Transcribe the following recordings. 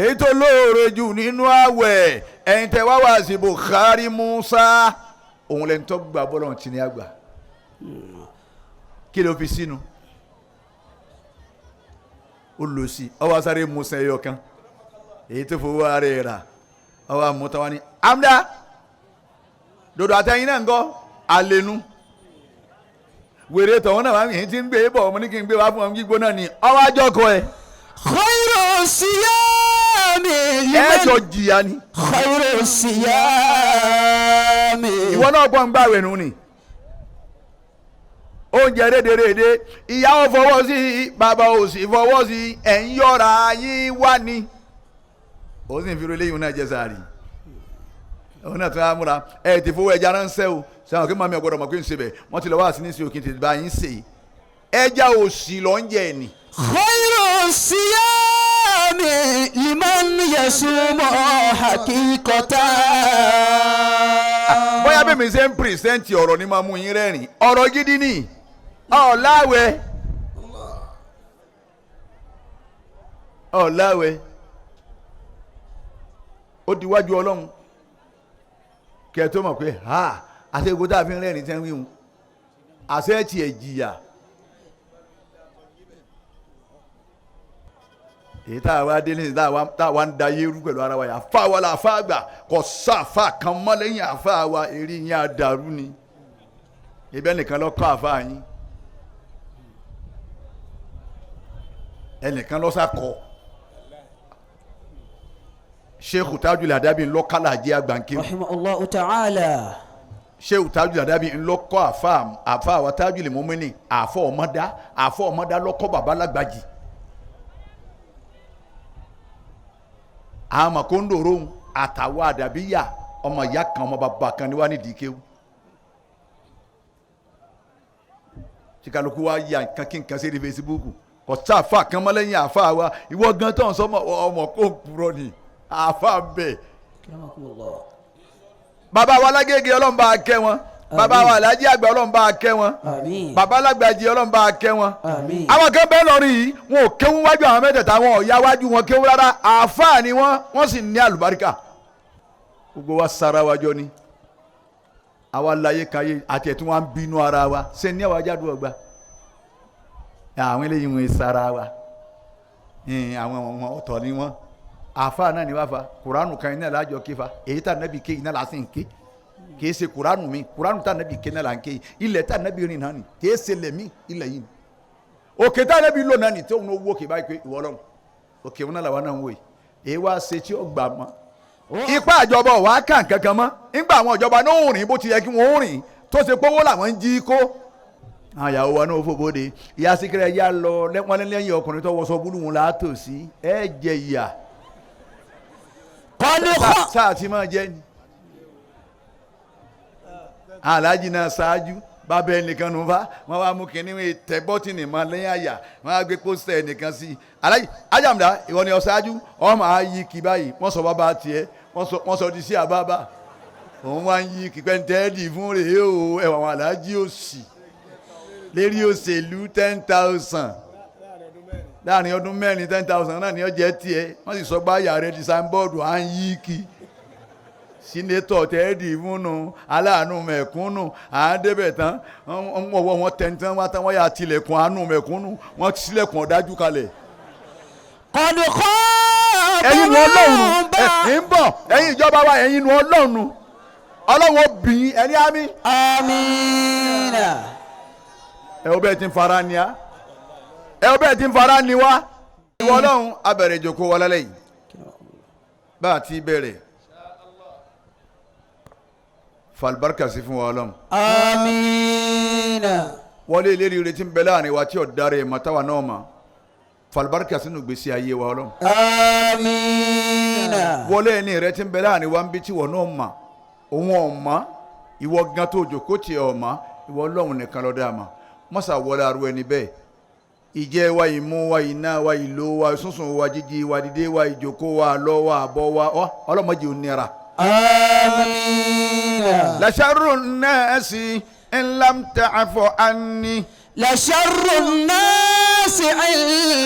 èyí tó lóore jù nínú àwẹ̀ ẹ̀yin tẹ́ wá wá sí Bukhari Musa òun lẹ́ni tó gbà bọ́lọ̀ tí ní àgbà kí ló fi sínú ó lò sí ọwọ́ sáré Musa ẹyọ kan èyí tó fowó ara ẹ̀ rà ọwọ́ àmúta wa ní amúdá dodo àtẹ̀yìn náà ń gọ́ alẹ́nu wèrè tọ̀hún náà wà ní ti ń gbé bọ̀ ọmọ ní kí n gbé wá fún ọmọ gbígbóná ni ọwọ́ àjọkọ ẹ̀. khairu siyami ẹ̀jọ̀ jìyà ni. khairu siyami. ìwọ náà gbọ́n gbà wẹ̀nu ni. oúnjẹ rédèrèdè ìyá ò fọwọ́ sí bàbá ò sì fọwọ́ sí ẹ̀yin yọ̀ra yín wá ni. ó sì ń fi eléyìí náà jẹ sàárì. òun náà tún á múra ẹ̀ ti fowó ẹja ránṣẹ́ o sẹ́wọ̀n kí màmí ọ̀gbọ́dọ̀ mọ̀ kí n ṣe bẹ̀ wọ́n ti lọ wá sí ní sí òkè tètè bá yín ṣe ẹja òsì lọ ń jẹ ni. khairu siyami liman yasumu hakikata. bóyá bí mi ṣe ń pìrìsẹ́ǹtì ọ̀rọ̀ ni máa mú yín rẹ́rìn ọ̀rọ̀ gidi ni ọ̀làwẹ̀ ó di wájú ọlọ́run kẹ́ ẹ tó mọ̀ pé ha àti egbò tá a fi ń rẹ́rìn tẹ́ ń wíwùn àṣẹ tiẹ̀ jìyà èyí tá a wá dé nísìnyí tá a wá ń da yéru pẹ̀lú ara wa yà àfa wa la àfa àgbà kò sáfà kan mọ́ lẹ́yìn àfa wa eré yín àdàrú ni ibẹ̀ nìkan ló kọ́ àfa yín ẹnìkan ló sàkọ́ Sheikh Tajul Adabi ńlọ́kàlà jẹ́ àgbàǹkì. rahimahullahu ta'ala. Sheikh Tajul Adabi ńlọ́kọ́ àfa wa Tajul Mumini àfọ ọmọdá lọ́kọ́ bàbá lágbàjì. àmọ́ kó ń dòrò ń àtàwọn àdàbíyà ọmọ ìyá kan ọmọ bàbá kan ní wàá nídìí kéwù. sikaluku wa ya nǹkan kí nǹkan sí ní Facebook kò sáfà kan mọ́ lẹ́yìn àfa wa ìwọ gan tó ń sọ ọmọ kó ń purọ́ ni àfa bẹ́ẹ̀. bàbá wa lágége ọlọ́run bá kẹ́ wọn bàbá wa alájí àgbà ọlọ́run bá kẹ́ wọn bàbá alágbàjì ọlọ́run bá kẹ́ wọn. àwọn kan bẹ́ẹ̀ lọ́rùn yìí wọn ò kéwú wájú àwọn mẹ́tẹ̀ẹ̀ta wọn ò yá wájú wọn kéwú rárá àáfàá ni wọ́n sì ní àlùbáríkà. gbogbo wa sara wa jọ ni àwa láyé káyé àti ẹ̀tún wa ń bínú ara wa ṣe ní àwọn ajádùn ọgbà àwọn eléyìí wọn sara wa àwọn ọ̀tọ̀ ni wọn àáfàá náà ni wàá fa kuranu kan iná lájọ kéfa èyí tá nàbí ké iná lásìn ké kìí ṣe kuranu mi kuranu tá nàbí ké náà là ń ké ilẹ̀ tá nàbí rìn náà ni kìí ṣe lẹ̀mí ilẹ̀ yìí ni òkè tá nàbí lò náà ni tí òun wó òkè báyìí pé ìwọ lọ́run òkè wọn náà làwọn náà ń wò yìí èyí wá ṣe tí ó gbà mọ́ ipa àjọba wà á kàn kankan mọ́ nígbà àwọn ìjọba náà ò rìn bó ti yẹ kí wọ́n rìn tó ṣe pé owó làwọn ń jí kó àwọn ìyàwó wa náà fòbóde ìyá síkírẹ́ yá lọ wọn lẹ́yìn ọkùnrin tó wọṣọ búlù wọn látò sí ẹ jẹ ìyà sáà tí máa jẹ ni aláàjì náà ṣáájú bàbá ẹnìkan nù fa wọn wá mú kínní wọn tẹ bọ́tìnì mọ lẹ́yìn àyà wọn á gbé pósítà ẹnìkan sí i aláàjì ajáàmùdá ìwọ ni ọ̀ṣáájú ọmọ àyí kì báyìí wọ́n sọ bàbá tiẹ̀ wọ́n sọ di sí àbábà òun wá ń yí kípẹ́ ń tẹ́ẹ̀dì fún rèé o ẹ̀wọ̀n àwọn aláàjì òsì lérí òṣèlú 10,000 láàrin ọdún mẹ́rin 10,000 náà ni ó jẹ́ tiẹ̀ wọ́n sì sọ báyà rẹ̀ di sáńbọ́ọ̀dù à ń yí kí sínétọ̀ tẹ́ẹ̀dì fúnnu aláàánú mẹ̀kúnnù à ń débẹ̀ tán wọ́n tẹ̀ntàn wá tán wọ́n yà tilẹ̀kùn àánú mẹ̀kúnnù wọ́n sílẹ̀kùn ọ̀dájú kalẹ̀. kọ́dùkọ́ ẹ̀yin nu ọlọ́run ẹ̀ ń bọ̀ ẹ̀yin ìjọba wa ẹ̀yin nu ọlọ́run ọlọ́run obìnrin ẹni àmì. amiina. ẹ o bẹ́ẹ̀ ti ń fara ni a ẹ o bẹ́ẹ̀ ti ń fara ni wa. ìwọ ọlọ́run abẹ̀rẹ̀ ìjókòó wa lálẹ́ yìí bá a ti bẹ̀rẹ̀ falibarika sí fún wa ọlọ́run. amiina. wọlé ìlérí rẹ ti ń bẹ láàrin wa tí ò dára ẹ̀ mọ́tàwá náà mọ́ falibarika sínú gbèsè ayé wa ọlọ́run. amiina. wọlé ẹni rẹ ti ń bẹ láàrin wa ń bí tí wọ́n náà mọ̀ òun ọ̀mọ́ ìwọ gan tó jókòó tiẹ̀ ọ̀mọ́ ìwọ ọlọ́run nìkan ló dá mọ̀ mọ́sà wọlé arú ẹni bẹ́ẹ̀ ìjẹ wa ìmú wa iná wa ìlò wa sísun wa jíjí wa dídé wa ìjókòó wa àlọ wa àbọ̀ wa ọlọ́mọdé ò nira. amiina. la sharru nnasi in lam ta'fu anni. la sharru nnasi in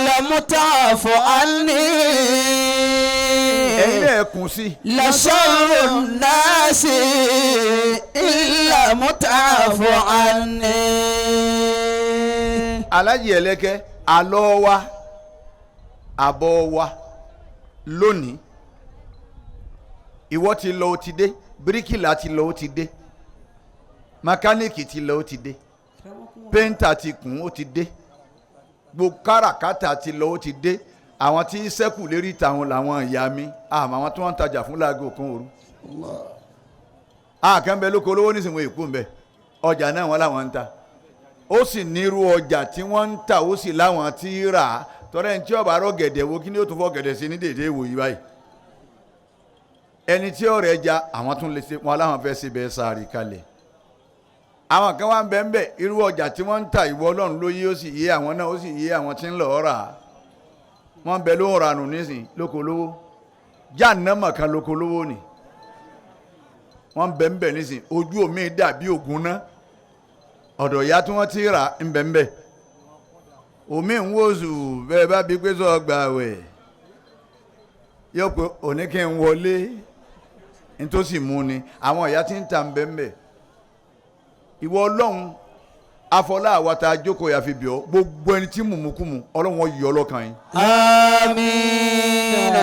lam ta'fu anni. ẹ̀yin náà kùn sí. لشر الناس إلا متعف عني. alájì ẹlẹ́kẹ́ alọ́ wa àbọ̀ wa lónìí ìwọ ti lọ ó ti dé bíríkìlà ti lọ ó ti dé mẹkáníìkì ti lọ ó ti dé péńtà ti kùn ó ti dé gbogbo káràkátà ti lọ ó ti dé àwọn tí sẹ́kù lérí tàwọn làwọn ìyá mi àmọ́ àwọn tí wọ́n ń tajà fún láago kan òru àkànbẹ lóko olówó nísìnyí èkó ń bẹ ọjà náà wọn làwọn ń ta ó sì nírú ọjà tí wọ́n ń tà ó sì láwọn tí ń rà á tọ́lẹ̀ ní tí ọba arọ́ gẹ̀dẹ̀ wo kí ni ó tún fọ́ gẹ̀dẹ̀ sí ní dèdè ìwò yìí báyìí ẹni tí ọ̀rẹ́ ẹja àwọn tún lè ṣe wọn láwọn fẹ́ ṣe bẹ́ẹ̀ sáré kalẹ̀ àwọn kan wá ń bẹ ń bẹ irú ọjà tí wọ́n ń tà ìwọ ọlọ́run ló yé ó sì yé àwọn náà ó sì yé àwọn tí ń lọ rà á wọ́n bẹ ló ń ranù nísìn lóko lówó jáànámà kan lóko lówó ni wọ́n bẹ ń bẹ nísìn ojú omi dàbí ògùn náà ọ̀dọ̀ ìyá tí wọ́n ti rà ń bẹ ń bẹ omi ń wòsù bẹ́ẹ̀ bá bí pé sọ gbà wẹ̀ yóò pé òní kí n wọlé nítòsí mú ni àwọn ìyá tí ń ta ń bẹ ń bẹ ìwọ ọlọ́run afọlá àwàtà jókòó yàfi bíọ́ gbogbo ẹni tí mùmùkùmù ọlọ́run yọ ọlọ́kan yín. àmín.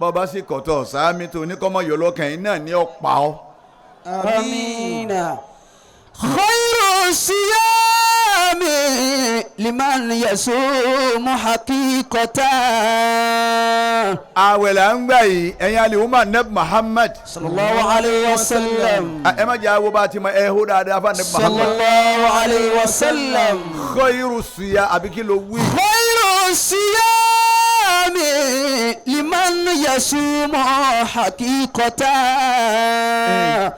bọ́ba sì kọ̀tọ̀ sáámi tó oníkọ́mọ yọ ọlọ́kan yín náà ní ọ̀pá ọ́. àmín. khayru siyami liman yasumu haqiqatan. àwẹ̀ là ń gbà yìí ẹ̀yin alihuma neb Muhammad. sallallahu alayhi wa sallam. ẹ má jẹ́ àwọ̀ bá ti mọ ẹ̀ hó dáadáa fún neb Muhammad. sallallahu alayhi wa sallam. khayru siya àbí kí ló wí. khayru siyami liman yasumu haqiqatan.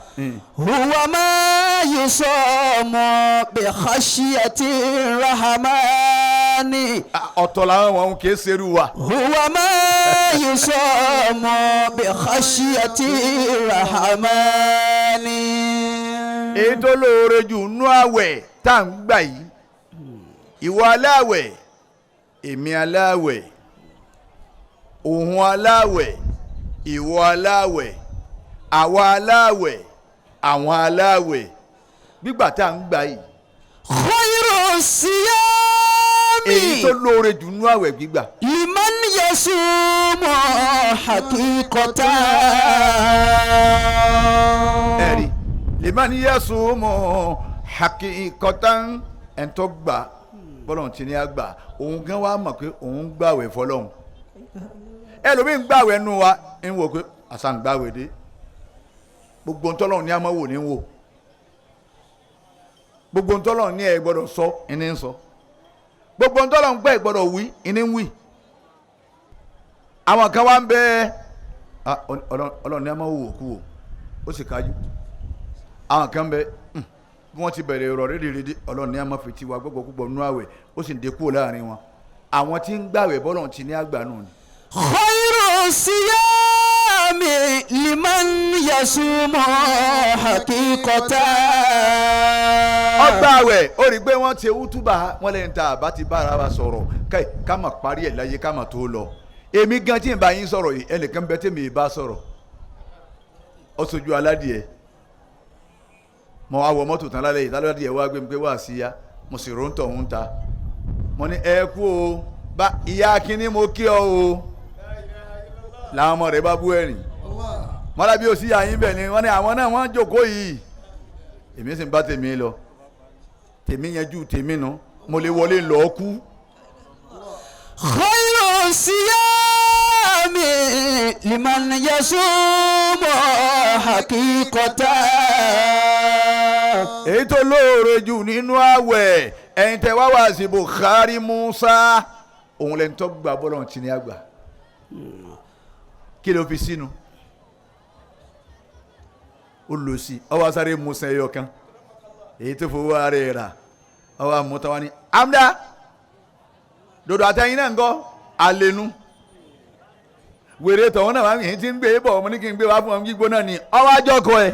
huwa ma yusamu bi khashyati rahmani. ọ̀tọ̀ làwọn wọn kì í ṣerú wa. huwa ma yusamu bi khashyati rahmani. èyí tó lóore jù nú àwẹ̀ tá à ń gbà yìí ìwọ aláwẹ̀ èmi aláwẹ̀ òun aláwẹ̀ ìwọ aláwẹ̀ àwa aláwẹ̀ àwọn aláwẹ̀ gbígbà tá à ń gbà yìí. khayru siyami. èyí tó lóore jù nú àwẹ̀ gbígbà. liman yasumu haqiqatan. ẹ̀rí liman yasumu haqiqatan ẹ̀ tó gbà bọ́lọ̀ tí ní a gbà òun gan wa mọ̀ pé òun gbàwẹ̀ fọlọ́hún ẹlòmíín gbàwẹ̀ nù wa ń wò pé àṣà ń gbàwẹ̀ dé gbogbo ntọ́lọ́hún ní a máa wò ní wò gbogbo ntọ́lọ́hún ní ẹ gbọ́dọ̀ sọ ẹni ń sọ gbogbo ntọ́lọ́hún gbẹ́ gbọ́dọ̀ wí ẹni ń wí àwọn kan wá ń bẹ ọlọ́run ní a máa wò kú wò ó sì kájú àwọn kan bẹ bí wọ́n ti bẹ̀rẹ̀ ọ̀rọ̀ rédèrèdè ọlọ́run ní a máa fi tiwa gbọ́gbọ́ púpọ̀ nú àwẹ̀ ó sì ń dé kúrò láàrin wọn àwọn tí ń gbàwẹ̀ bọ́lọ̀ ti ní àgbà nù ni. khayru siyami liman yasumu haqiqatan. ọgbà àwẹ̀ ó rí i pé wọ́n ti wútúbà wọ́n lẹ́yìn tá a bá ti bára wa sọ̀rọ̀ ká mà parí ẹ̀ láyé ká mà tó lọ èmi gan tí n bá yín sọ̀rọ̀ yìí ẹnìkan bẹ tẹ́mi ì bá sọ̀rọ̀ ó sojú aládìẹ mo wá wọ mọ́tò tán lálẹ́ yìí tálọ́dìẹ wá gbé mi pé wá sí ya mo sì róńtọ̀ ń ta mo ní ẹ kú o bá ìyá kínní mo kí ọ o làwọn ọmọ rẹ bá bú ẹ̀rìn mọ́lá bí o sí àyín bẹ̀ ni wọ́n ní àwọn náà wọ́n jókòó yìí èmi sì ń bá tèmi lọ tèmi yanjú tèmi nu mo lè wọlé lọ́ọ́ kú. khayru siyami liman yasumu haqiqatan. èyí tó lóore jù nínú àwẹ̀ ẹ̀yin tẹ́ wá wá sí Bukhari Musa òun lẹ́ni tó gbà bọ́lọ̀ tí ní àgbà kí ló fi sínú ó lò sí ọwọ́ sáré Musa ẹyọ kan èyí tó fowó ara ẹ̀ rà ọwọ́ àmúta wa ní amúdá dòdò àtẹ̀yìn náà ń kọ́ àlẹ́nu wèrè tọ̀hún náà wà ní ti ń gbé bọ̀ ọmọ ní kí n gbé wá fún ọmọ gbígbóná ni ọwọ́ àjọkọ ẹ̀.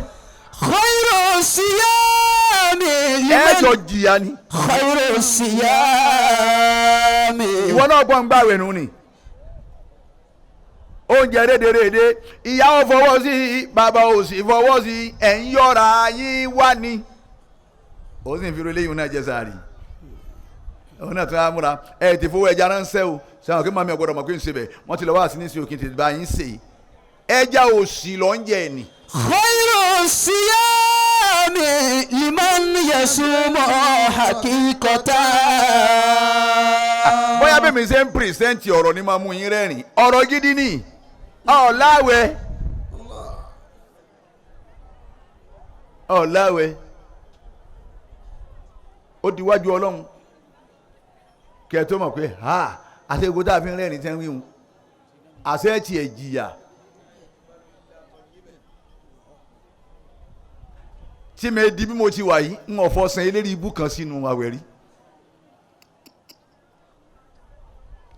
khayru siyami ẹ jọ jìyà ni. khayru siyami. ìwọ náà gbọ́n gbàwẹ̀ nù ni oúnjẹ rédèrèdè ìyá ò fọwọ́ sí bàbá ò sì fọwọ́ sí ẹ̀ ń yọra yín wá ni ó sì ń fi eléyìí náà jẹ sàárì òun náà tún á múra ẹ ti fowó ẹja ránṣẹ́ o sẹ́wọ̀n kí màmí ọ̀gbọ́dọ̀ mọ̀ pé ń ṣe bẹ̀ wọ́n ti lọ wá sí ní sí òkè tètè bá yín sè ẹja òsì lọ ń jẹ ẹ̀ nì. khayru siyami liman yasumu hakikatan. bóyá bí mi ṣe ń pìrìsẹ́ǹtì ọ̀rọ̀ ni máa mú yín rẹ́rìn ọ̀rọ̀ gidi ni ọ̀làwẹ̀ ó di wájú ọlọ́run kí ẹ tó mọ̀ pé àṣegbó tá a fi ń rẹ́rìn tẹ́ ń wíwùn àṣẹ tiẹ̀ jìyà tí mi di bí mo ti wà yìí ń ọ̀fọ̀ san eléré ibú kan sínú àwẹ̀rí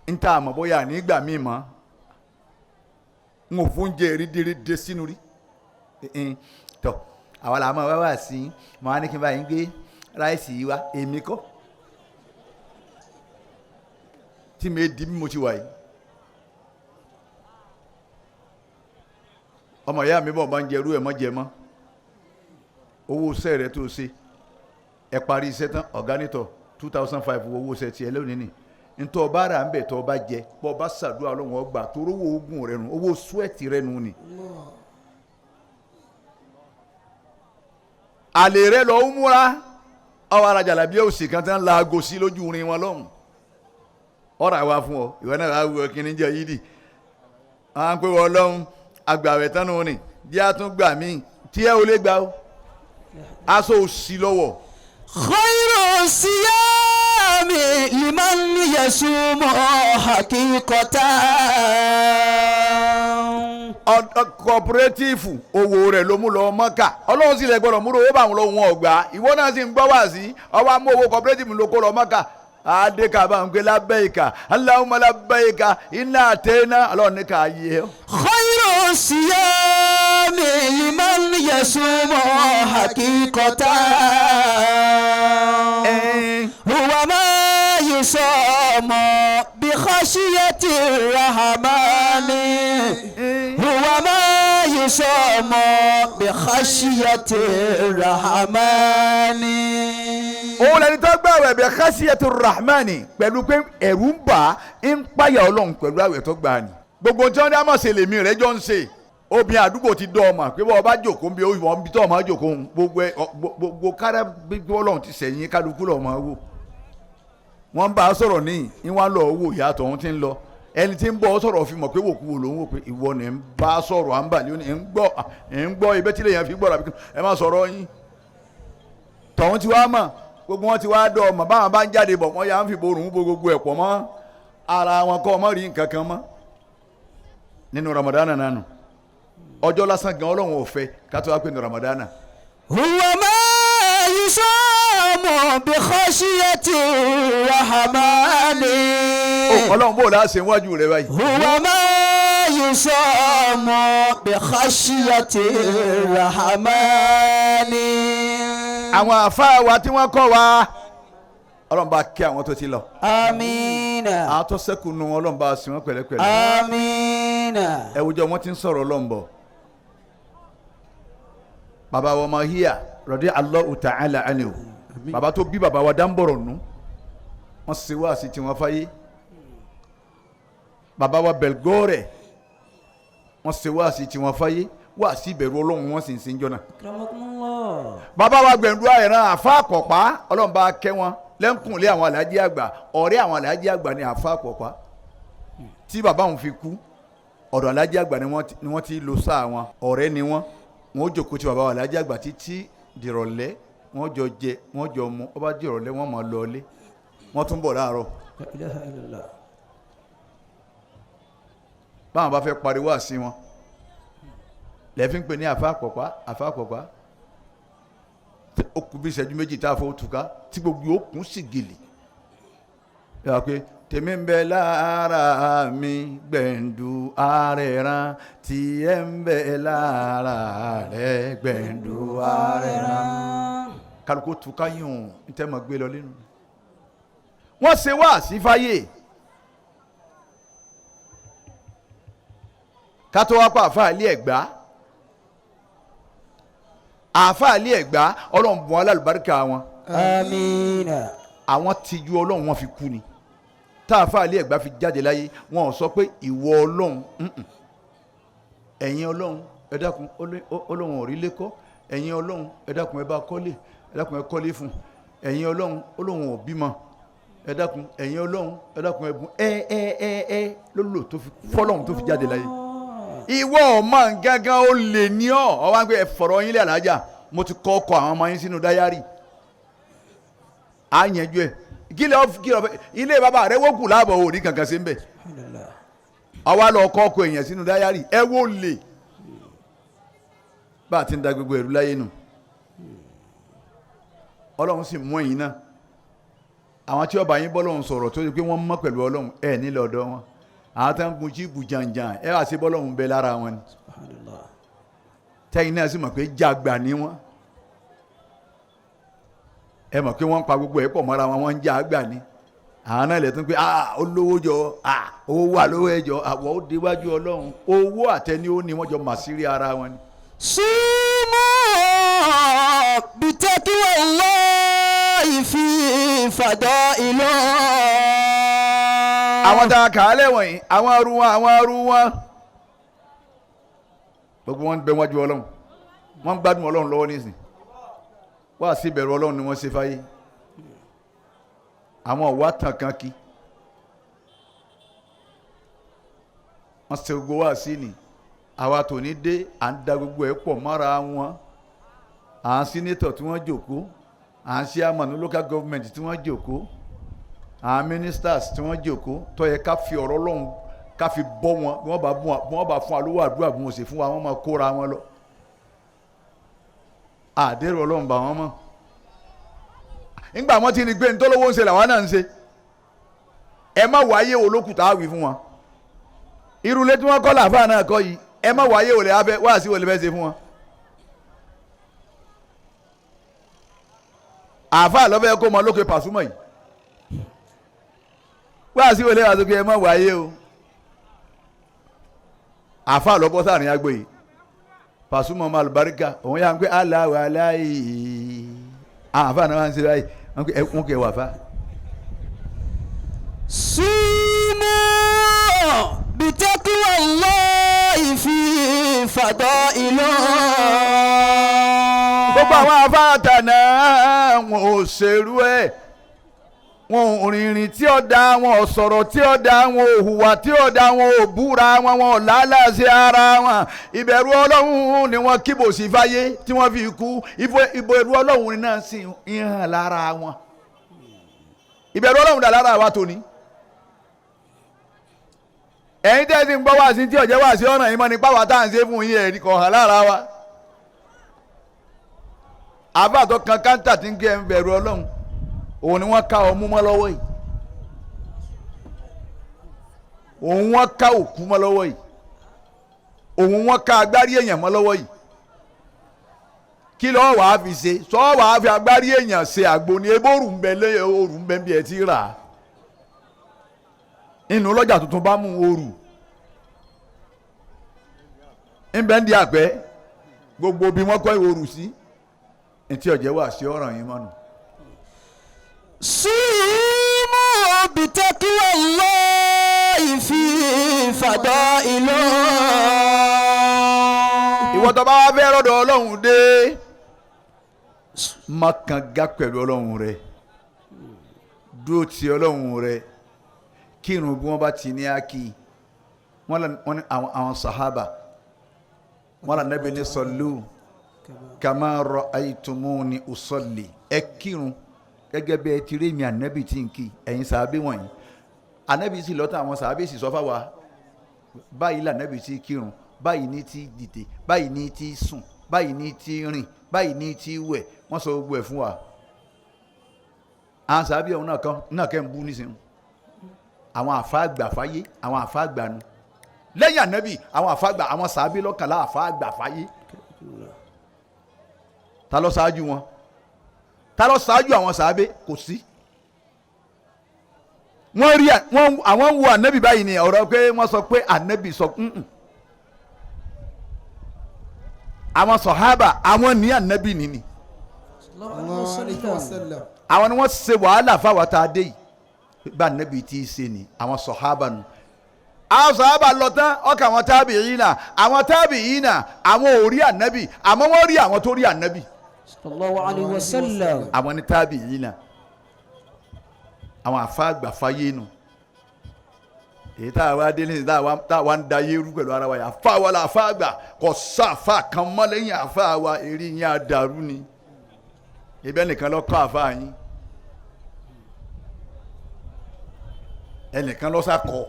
ń tà àmọ́ bóyá nígbà míì mọ́ ń ò fún jẹ́ erédérédé sínú rí tọ́ àwa làwọn wá wá sí mọ́ á ní kí n bá yín gbé ráìsì yìí wá èmi kọ́ tí mi di bí mo ti wà yìí ọmọ ìyá mi bọ̀ bá ń jẹrú ẹ̀ mọ́ jẹ mọ́ owó iṣẹ́ rẹ tó ṣe ẹ parí iṣẹ́ tán ọ̀gánítọ̀ 2005 owó iṣẹ́ tiẹ̀ lónìí nì ntọ́ ọba rà ń bẹ̀ tọ́ ọba jẹ bọ́ ọba ṣàdúrà ọlọ́run ọgbà torí owó oògùn rẹ nù owó súwẹ́ẹ̀tì rẹ nù ni. àlè rẹ lọ ń múra ọwọ́ arajà làbí òsì kan tán laago sí lójú rin wọn lọ́hùn ọ̀rọ̀ àwa fún ọ ìwọ náà wàá wọ kíní jẹ yìí dì àwọn ń pè wọ́n lọ́hùn agbàwẹ̀ tán nù ní jẹ́ àtúngbà míì tí ẹ ò lè gbà ó aṣọ òsì lọ́wọ́. khayru siyami liman yasumu hakikatan. cooperative owó rẹ̀ ló mú lọ mọ́kà ọlọ́run sì lè gbọ́dọ̀ múlò owó bá àwọn lọ́wọ́ ọgbà ìwọ náà sì ń gbọ́ wá sí ọwọ́ amú owó cooperative ló kó lọ mọ́kà adeka bá ń gbé labbaika Allahumma labbaika iná àtẹ́ná ọlọ́run ní ká yé. khayru siyami liman yasumu hakikatan. huwa ma yusamu bi khashiyati rahmani. huwa ma yusamu bi khashiyati rahmani. òun lẹni tó gbààwẹ̀ bí khashiyatu rahmani pẹ̀lú pé ẹ̀rù ń bà ń páyà ọlọ́run pẹ̀lú àwẹ̀ tó gbà ní. gbogbo tí wọ́n ní àmọ̀ ṣe lèmi rẹ̀ jọ ń ṣe obìnrin àdúgbò ti dọ́ ọmọ pé bọ́ọ̀ bá jòkó bí wọ́n bí tọ́ ọmọ jòkó gbogbo kára bí ọlọ́run ti sẹ̀yìn kálukú lọ́ọ́ máa wò. wọ́n bá a sọ̀rọ̀ ní ìwọ́n lọ wò ìyàtọ̀ òun ti ń lọ ẹni tí ń bọ́ sọ̀rọ̀ fi mọ̀ pé wòkú wò ló ń wò pé ìwọ ni ń bá sọ̀rọ̀ à ń bà ní ń gbọ́ ibẹ̀ tí lè yẹn fi gbọ́ra ẹ má sọ̀rọ̀ yín tọ̀hún ti wá mọ̀ gbogbo wọn ti wá dọ̀ ọmọ báwọn bá ń jáde bọ̀ wọ́n yà ń fi borùn bo gbogbo ẹ̀pọ̀ mọ́ ara wọn kọ́ ọmọ rí nǹkan kan mọ́ nínú Ramadan nánu ọjọ́ lásán gan ọlọ́run ò fẹ́ ká tó wá pé ní Ramadan. huwa ma yusamu bi khashiyati rahmani. ọlọ́run bò láṣẹ wájú rẹ báyìí. huwa ma yusamu bi khashiyati rahmani. àwọn àfáà wa tí wọ́n kọ́ wa ọlọ́run bá kí àwọn tó ti lọ. amiina. àwọn tó sẹ́kù nù wọn ọlọ́run bá sìn wọ́n pẹ̀lẹ́pẹ̀lẹ́. amiina. ẹ̀wùjọ wọn ti ń sọ̀rọ̀ ọlọ́run bọ̀. bàbá wa máa híyà rọ̀dí Allahu ta'ala anhu bàbá tó bí bàbá wa dáńbọ̀rọ̀ nù wọ́n ṣe wá sí tiwọn fáyé. bàbá wa Belgore wọ́n ṣe wá sí tiwọn fáyé wá sí ìbẹ̀rù ọlọ́run wọ́n sì ń sin jọ́nà. bàbá wa gbẹ̀ndú àyẹ̀rán àfa àkọ́pá ọlọ́run bá kẹ́ wọn lẹ́ńkùnlé àwọn alájí àgbà ọ̀rẹ́ àwọn alájí àgbà ní àfa àkọ́pá tí bàbá wọn fi kú ọ̀dọ̀ alájí àgbà ni wọ́n ti lò sáà wọn ọ̀rẹ́ ni wọ́n ó jókòó tí bàbá wa alájí àgbà títí dìrọ̀lẹ́ wọ́n jọ jẹ wọ́n jọ mu ọba dìrọ̀lẹ́ wọ́n mọ̀ lọ́ọ́lé wọ́n tún bọ̀ láàárọ̀. báwọn bá fẹ́ pariwo àsí wọn lẹ́fín pè ní àfa àpọ̀pá ó kù bí ìṣẹ́jú méjì tá a fọ́ òtúká tí gbogbo ó kún sí gèlè ẹ wá pé tèmi ń bẹ lára mi gbẹ̀ǹdù àrẹ̀ràn tí ẹ ń bẹ lára rẹ gbẹ̀ǹdù àrẹ̀ràn kálukú túká yùn ń tẹ́ mọ̀ gbé lọ lẹ́nu wọ́n ṣe wá sí fáyé ká tó wá pa àáfàá ilé Ẹ̀gbá àáfàá ilé Ẹ̀gbá ọlọ́run bùn alálùbáríkà wọn. Amina. àwọn tìjú ọlọ́run wọn fi kú ni tá àáfàá ilé Ẹ̀gbá fi jáde láyé wọn ò sọ pé ìwọ ọlọ́run ẹ̀yin ọlọ́run ẹ dákun ọlọ́run ò rí lẹ́kọ́ ẹ̀yin ọlọ́run ẹ dákun ẹ bá kọ́lé ẹ dákun ẹ kọ́lé fún ẹ̀yin ọlọ́run ò bímọ ẹ dákun ẹ̀yin ọlọ́run ẹ dákun ẹ̀bùn lólò tó fi fọlọ́run tó fi jáde láyé. ìwọ ọmọ gángan ó lè ní ọ wá ń gbé ẹ̀fọ̀rọ̀ yín lé alájà mo ti kọ́ ọkọ̀ àwọn ọmọ yín sínú dáyárì á yẹnjú ẹ̀ kílẹ̀ ilé bàbá rẹ wọ́kù láàbọ̀ òní kankan sí ń bẹ̀ àwa lọ kọ́ ọkọ̀ èèyàn sínú dáyárì ẹ wó lè bá a ti ń da gbogbo ẹ̀rú láyé nù ọlọ́run sì mú ẹ̀yin náà àwọn tí ọba yín bọ́lọ́run sọ̀rọ̀ tó ṣe pé wọ́n mọ́ pẹ̀lú ọlọ́run ẹ̀ nílẹ̀ ọ̀dọ́ wọn àwọn tó ń gun jíìpù jàǹjàǹ ẹ wá sí bọ́lọ́run bẹ lára wọn ni tẹ́yìn náà sì mọ̀ pé jàgbà ni wọ́n ẹ mọ̀ pé wọ́n ń pa gbogbo ẹ̀ pọ̀ mọ́ra wọn wọ́n ń jà àgbà ni àwọn náà lè tún pé olówó jọ owó wà lówó ẹjọ àwọ̀ ó déwájú ọlọ́run owó àtẹni ó ní wọ́n jọ màsírí ara wọn ni. Sinu bitaqwa Allah fi fada'ilu. àwọn tá a kà á lẹ́wọ̀n àwọn arú wọn gbogbo wọn ń bẹ wájú ọlọ́run wọ́n ń gbádùn ọlọ́run lọ́wọ́ nísìn wá sí ìbẹ̀rù ọlọ́run ni wọ́n ṣe fáyé àwọn ọ̀wá tàn kan kí wọ́n ṣe gbogbo wá sí ni àwa tò ní dé à ń da gbogbo ẹ̀ pọ̀ mọ́ra wọn à ń sínétọ̀ tí wọ́n jòkó à ń chairman local government tí wọ́n jòkó à ń ministers tí wọ́n jòkó tó yẹ ká fi ọ̀rọ̀ Ọlọ́run ká fi bọ́ wọn bí wọ́n bá fún wa lówó àdúrà bí wọ́n sì fún wa wọ́n máa kóra wọn lọ àdérò Ọlọ́run bá wọn mọ́ nígbà wọn ti ní gbé ntọ́lọ́wọ́ ń ṣe làwọn náà ń ṣe ẹ má wáyé olókùtà àwì fún wọn irúlé tí wọ́n kọ́ làáfà náà kọ́ yìí ẹ má wáyé òlẹ̀ abẹ́ wá sí òlẹ̀ bẹ́ẹ̀ ṣe fún wọn. àáfà lọ́fẹ́ kó mọ lókè Pàṣúmọ̀ yìí wá sí òlẹ̀ wá sókè ẹ má wáyé o àáfà lọ́bọ́ sáàrin àgbò yìí Pàṣúmọ̀ ọmọ àlùbáríkà òun yà ń pẹ́ aláwọ̀ aláì àáfà náà wá ń ṣe báyìí wọ́n kẹ́ wà fá. Sinu bitaqwa Allah fi fada'ilu. gbogbo àwọn afáàtà náà wọn ò ṣerú ẹ̀ wọn ò rìnrìn tí ó dá wọn ò sọ̀rọ̀ tí ó dá wọn ò hùwà tí ó dá wọn ò búra wọn wọn ò lálàsí ara wọn ìbẹ̀rù ọlọ́run ni wọ́n kíbò sí fáyé tí wọ́n fi kú ìbẹ̀rù ọlọ́run náà sì ń hàn lára wọn ìbẹ̀rù ọlọ́run dà lára wa tòní. ẹ̀yin tẹ́ ẹ ti ń gbọ́ wá sí tí ọ̀jẹ̀ wá sí ọ̀nà yìí mọ́ ní pàwọ́ tá à ń ṣe fún yín ẹ̀rí kan hàn lára wa. àbáàtọ̀ kan káńtà tí ń gé ẹ̀ ń bẹ̀rù ọlọ́run òun ni wọ́n ká ọmú mọ́ lọ́wọ́ yìí òun wọ́n ká òkú mọ́ lọ́wọ́ yìí òun wọ́n ká agbárí èèyàn mọ́ lọ́wọ́ yìí kí lọ́wọ́ wàá fi ṣe sọ́wọ́ wàá fi agbárí èèyàn ṣe àgbo ni ebó òrùn bẹ lé òrùn bẹ bí ẹ ti rà á inú lọ́jà tuntun bá mú ooru ńbẹ́ ń di àpẹ́ gbogbo bí wọ́n kọ́ ooru sí etí ọ̀jẹ̀ wà sí ọ̀ràn yín mọ́nu. Sinu bitaqwa Allah fi fada'ilu. ìwọ tó bá wá fẹ́ rọ́dọ̀ ọlọ́run dé má kàn gá pẹ̀lú ọlọ́run rẹ dúró ti ọlọ́run rẹ kírun bí wọ́n bá ti ní ákì wọ́n ní àwọn sàhábà wọ́n là nẹ́bí ní sọ́lú kama ra'aytumuni usalli ẹ kírun gẹ́gẹ́ bí ẹ ti rí mi ànẹ́bí tí ń kí ẹ̀yin sàábé wọ̀nyí ànẹ́bí sì lọ́tọ̀ àwọn sàábé sì sọ fáwa báyìí lànẹ́bí tí kírun báyìí ní ti dìde báyìí ní ti sùn báyìí ní ti rìn báyìí ní ti wẹ̀ wọ́n sọ gbogbo ẹ̀ fún wa àwọn sàábé ọ̀hún náà kẹ́ ń bú nísìnyí àwọn àfáàgbà fáyé àwọn àfáàgbà nu lẹ́yìn ànábì àwọn àfáàgbà àwọn sàábé lọ́kànlá àfáàgbà fáyé ta ló ṣáájú wọn ta ló ṣáájú àwọn sàábé kò sí wọ́n rí àwọn wo ànábì báyìí ni ọ̀rọ̀ pé wọ́n sọ pé ànábì sọ àwọn sọ̀hábà àwọn ní ànábì nìní àwọn ni wọ́n ṣe wàhálà fáwọn tá a dé yìí bá ànábì tí í ṣe ni àwọn sọ̀hábà nù. àwọn sọ̀hábà lọ tán ọkà àwọn tábìínà àwọn ò rí ànábì àmọ́ wọ́n rí àwọn tó rí ànábì. sallallahu alaihi wasallam. àwọn ní tábìínà àwọn àfáàgbà fáyé nù èyí tá a wá dé ní tá a wá ń da yéru pẹ̀lú ara wa yà àfa wa la àfa àgbà kò sá àfa kan mọ́ lẹ́yìn àfa wa eré yẹn àdàrú ni ibẹ̀ nìkan lọ kọ́ àfa yín ẹnìkan lọ sá kọ́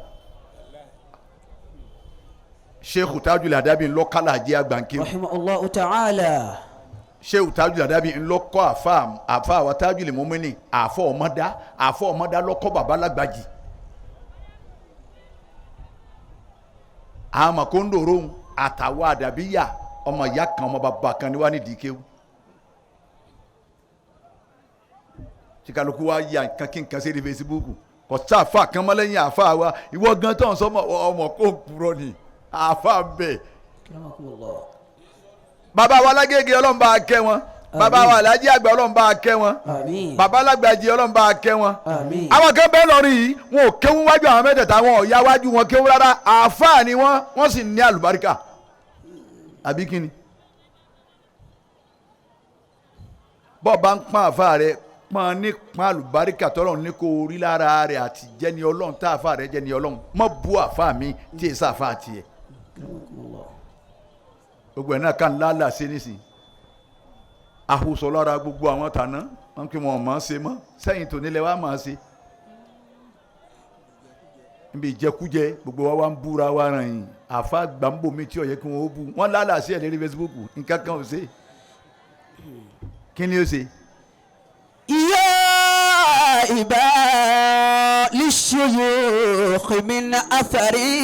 Sheikh Tajul Adabi ńlọ́kàlà jẹ́ àgbàǹkì rahimahullahu ta'ala. Sheikh Tajul Adabi ńlọ́kọ́ àfa wa Tajul Mumini àfọ ọmọdá lọ́kọ́ bàbá lágbàjì. àwọn makondoro àtàwọn àdàbíyà ọmọ ìyá kan ọmọ bàbá kan ni wà ní dìkéwù tìkàlùkù wa ya nǹkan kí nǹkan sí ní Facebook kò tá àfa kan mọ́ lẹ́yìn àfa wa ìwọ gan tó ń sọ ọmọ kó purọ́ ni àfa bẹ̀. bàbá wa lágége Ọlọ́run bá kẹ́ wọn bàbá wa alájí àgbà Ọlọ́run bá kẹ́ wọn bàbá alágbàjì Ọlọ́run bá kẹ́ wọn àwọn kan bẹ́ẹ̀ lọ́rùn yìí wọn ò kéwú wájú àwọn mẹ́tẹ̀ẹ̀ta wọn ò yá wájú wọn kéwú rárá àáfàá ni wọ́n sì ní àlùbáríkà àbí kíni bọ́ọ̀ bá ń pọ́n àáfàá rẹ pọ́n ní pọ́n àlùbáríkà tọ́lọ́run ní kó rí lára rẹ àti jẹ́ni Ọlọ́run tá àáfàá rẹ jẹ́ni Ọlọ́run mọ́ bú àáfàá mi tí èsì àáfàá tiẹ̀ gbogbo ẹ̀ náà kàn lálà sí nísìnyí àhùsọ lára gbogbo àwọn tàná wọn kí wọn máa ṣe mọ sẹ́yìn tó nílẹ̀ wa máa ṣe níbi ìjẹkújẹ gbogbo wa wá ń búra wa ràn yín àfa gbàmbó mi tí ó yẹ kí wọn ó bú wọn lálàá sí ẹ lérí Facebook nǹkan kan ò ṣe kí ni ó ṣe. يا إباء للشيوخ من أثري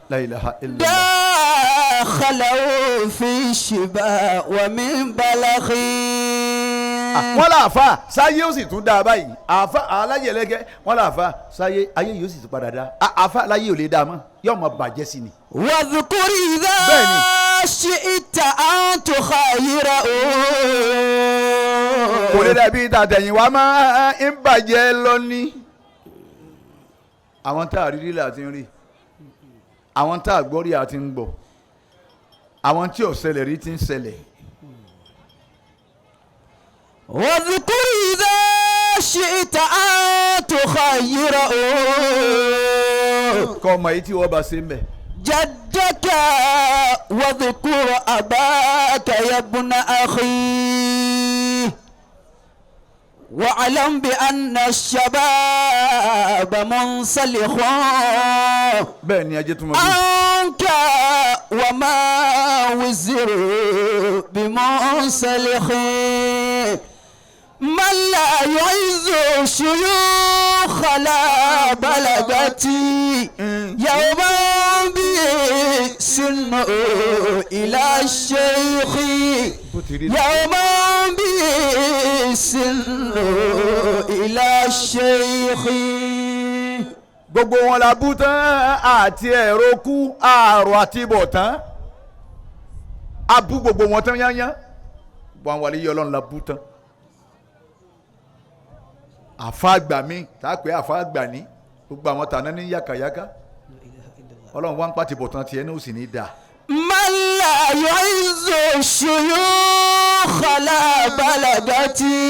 لا إله إلا الله دخلوا في الشباء ومن بلغي. wọ́n là fà sáyé ó sì tún dáa báyìí àfa alájẹlẹ́gẹ́ wọ́n là fà sáyé ayé yóò sì tún padà dáa àfa aláyé ò lè dáa mọ́ yóò mọ bàjẹ́ sí ni. واذكر إذا شئت أن تخيره. kò lè dàbí tàtẹ̀yìnwá máa ń bàjẹ́ lónìí. àwọn tá a rí rí là ti ń rí àwọn tá a gbọ́ rí àti ń gbọ́ àwọn tí ò ṣẹlẹ̀ rí ti ń ṣẹlẹ̀. واذكر إذا شئت أن تخيره. kọ́ ọmọ yìí tí wọ́n bá ṣe ń bẹ̀. جدك واذكر أباك يا ابن أخي واعلم بأن الشباب منسلخ bẹ́ẹ̀ ni ajé tó mọ̀ bí. أنك وما وزر بمنسلخ من لا يعز شيوخ لا بلغتي يوما بسن إلى الشيخ يوما بسن إلى الشيخ. gbogbo wọn la bú tán àti ẹ̀rọ kú àrò àti ibọ̀ tán a bú gbogbo wọn tán yányán gbogbo àwọn wàlíyé Ọlọ́run la bú tán. àfáàgbà mi tá a pè àfáàgbà ní gbogbo àwọn tàná ní yàkàyàkà Ọlọ́run wá ń pàtì bọ̀ tán tiẹ̀ ní ó sì ní dáa. من لا يعز الشيوخ لا بلغتي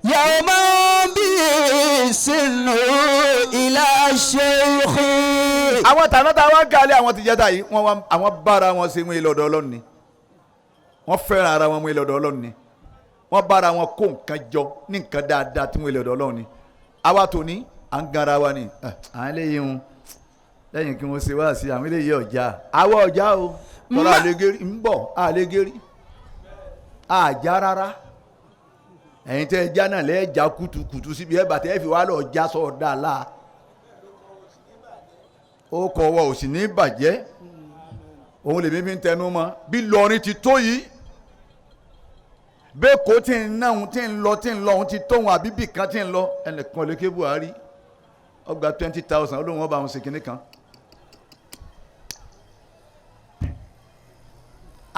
يوما بسن إلى الشيخ. àwọn tàná tá a wá ń kalẹ̀ àwọn tìjẹ́ta yìí àwọn bára wọn ṣe mú ilé ọ̀dọ̀ Ọlọ́run ni wọ́n fẹ́ràn ara wọn mú ilé ọ̀dọ̀ Ọlọ́run ni wọ́n bára wọn kó nǹkan jọ ní nǹkan dáadáa tí mú ilé ọ̀dọ̀ Ọlọ́run ni àwa tó ní à ń gan ara wa ni àwọn eléyìí ń lẹ́yìn kí wọ́n ṣe wá sí àwọn eléyìí ọ̀já àwọn ọ̀já o tọ́lá àlégérí ń bọ̀ àlégérí àjá rárá ẹ̀yin tẹ́ ẹ já náà lẹ́ẹ̀já kùtùkùtù síbi ẹ̀ bàtẹ́ ẹ̀ fi wá lọ́ọ́ já sọ̀ọ́dà la ó kọ̀ wọ́ ò sì ní bàjẹ́ òun lèmi fi ń tẹnu mọ́ bí lọrin ti tó yìí bẹ́ẹ̀ kó tí ń náà tí ń lọ òun ti tóun àbí bì kan tí ń lọ ẹnìkan lè ké Buhari ó gba 20,000 olóhùn ọba àwọn ṣèkínní kan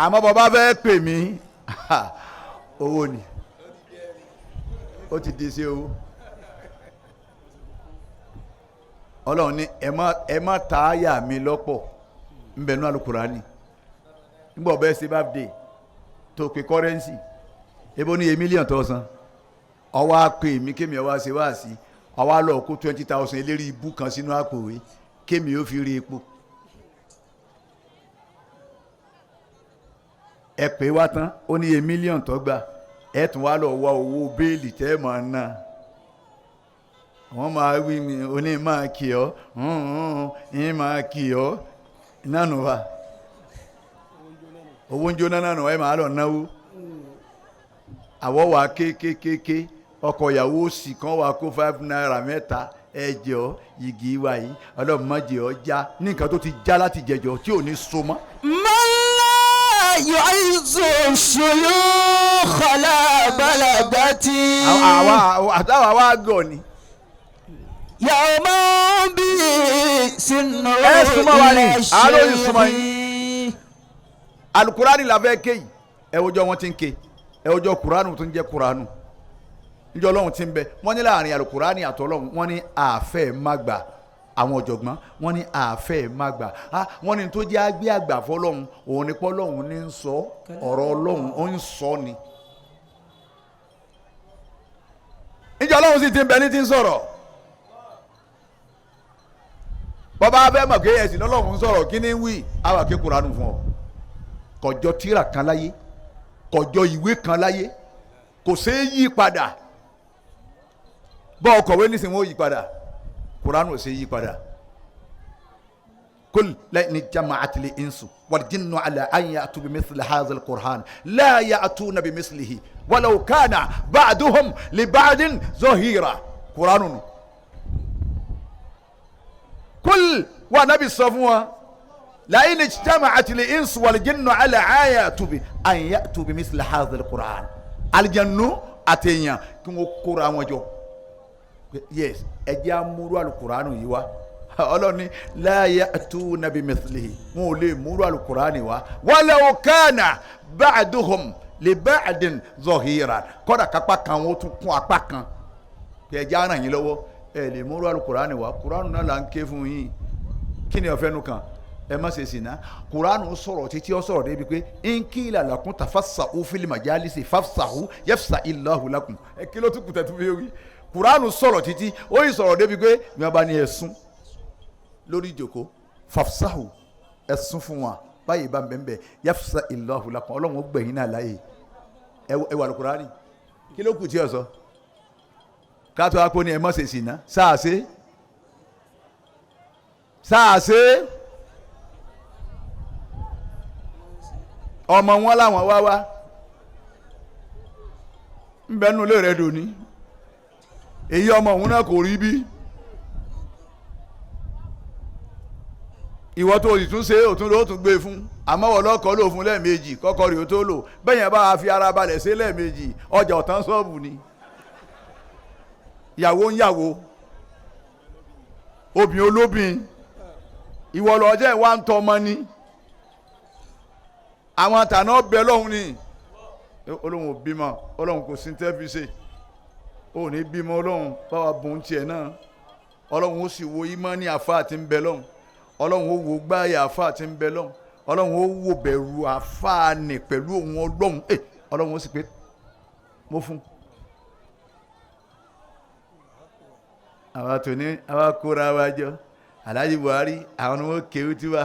àmọ́ bàbá fẹ́ pè mí owó ni ó ti di sí owó. Ọlọ́run ní ẹ má ta àyà mi lọ́pọ̀ ń bẹ nú Al-Qur'ani nígbà ọbẹ̀ ṣe birthday tó pe currency ebo ní mílíọ̀nù tó san ọwọ́ á pè mí kémi ọwọ́ ṣe wá sí ọwọ́ á lọ kó 20,000 eléré ibú kan sínú àpòwé kémi ó fi rí epo. Ẹ pè wá tán ó ní mílíọ̀nù tó gbà ẹ tún wá lọ wá owó béèlì tẹ́ ẹ máa ná wọ́n máa wí mi oní máa kì ọ́ yín máa kì ọ́ nánu wa owó ń jóná nánu ẹ máa lọ náwó àwọ̀ wà kékékéké ọkọ̀ ìyàwó sì kan wà kó 5 naira mẹ́ta ẹjọ́ yìgì wa yìí ọlọ́run má jẹ́ ọ já ní nǹkan tó ti já láti jẹjọ tí ò ní so mọ́. mọ́lá yọ̀ọ́sọ ṣòyó kọlá balàgbàtì. àtàwọn wa gọ̀ ni. yàwó máa ń bí sínú ẹ súnmọ́ wa ni àárọ̀ yìí súnmọ́ yín. yìí. Al-Qur'ani la fẹ́ ké yìí ẹ wọ́jọ́ wọn ti ń ké ẹ wọ́jọ́ kuranu tó ń jẹ́ kuranu níjọ́ ọlọ́run ti ń bẹ wọ́n ní láàrin Al-Qur'ani àtọ́lọ́run wọ́n ní àfẹ́ má gbà àwọn ọ̀jọ̀gbọ́n wọ́n ní àfẹ́ má gbà wọ́n ní tó jẹ́ agbé àgbà fọlọ́run òun ní pọ́lọ́run ní ń sọ ọ̀rọ̀ ọlọ́run ó ń sọ ni níjọ́ ọlọ́run sì ti ń bẹ ní ti ń sọ̀rọ̀ bọ́bá abẹ́ mọ̀ pé ẹ̀sìn lọ́lọ́run ń sọ̀rọ̀ kí ni wí àwọn àké kuranu fún ọ kọjọ tírà kan láyé kọjọ ìwé kan láyé kò ṣeé yí padà bọ́ ọkọ̀wé nísìnyí wọ́n yí padà kuranu ò ṣeé yí padà kul lẹ́ni jama'atil insu wal jinnu ala an ya'tu bimithli hadha al-Qur'an la ya'tuna bimithlihi walau kana ba'duhum li ba'din zahira kuranu kul wa nabi sọ fún wa. لئن اجتمعت الإنس والجن على أن يأتوا بمثل هذا القرآن الجن أتينا كم القرآن وجو yes ẹjẹ amúrú alukurani yìí wá ọlọ́ni la ya'tuna bimithlihi wọn ò lè múrú alukurani wá walau kana ba'duhum li ba'din zahiran kọ́dà kápá kan wọ́n tún kún apá kan ẹjẹ ara yín lọ́wọ́ ẹ lè múrú alukurani wá kuranu náà là ń ké fún yín kí ni ọ̀fẹ́ nu kan ẹ má ṣe sìnà kuranu sọ̀rọ̀ títí ó sọ̀rọ̀ débi pé nkìlà lakum tafassahu fil majalisi fafsahu yafsahillahu lakum ẹ kí ló tún kùtà tó fi wí kuranu sọ̀rọ̀ títí ó yìí sọ̀rọ̀ débi pé mi bá ní ẹ̀sùn lórí ìjòkó fafsahu ẹ̀sùn fún wa báyìí bá ń bẹ̀ ń bẹ̀ yafsahillahu lakum ọlọ́run ó gbẹ̀yìn náà láàyè ẹ wà lùkùránì kí ló kù tí ẹ sọ kátó akó ni ẹ má ṣe sìnà sáàsé ọmọ wọn làwọn wá ń bẹnu lé rẹ dòní èyí ọmọ òun náà kò rí bí ìwọ tó sì tún ṣe òtún ló tún gbé fún àmọ́ wọ́n lọ́kọ́ lò fún lẹ́ẹ̀mejì kọ́kọ́ rí o tó lò bẹ́ẹ̀ yẹn bá fi ara balẹ̀ ṣe lẹ́ẹ̀mejì ọjà ọ̀tán ṣọ́ọ̀bù ni ìyàwó ń yàwó obìnrin olóbìn ìwọ lọ́jọ́ ìwà ń tọ́ ọmọ ni àwọn àtàná bẹ lọ́hùn ni Ọlọ́hun ò bímọ Ọlọ́hun kò sí tẹ́ fi ṣe ò ní bímọ Ọlọ́hun báwa bùn tiẹ̀ náà Ọlọ́hun ó sì wo ìmọ̀ ní àfa àti ń bẹ lọ́hùn Ọlọ́hun ó wo gbáyà àfa àti ń bẹ lọ́hùn Ọlọ́hun ó wo bẹ̀rù àfa nì pẹ̀lú òun Ọlọ́hun Ọlọ́hun ó sì pé mo fún àwa tó ní àwa kóra wa jọ Alhaji Buhari àwọn ni wọ́n kéwú tí wà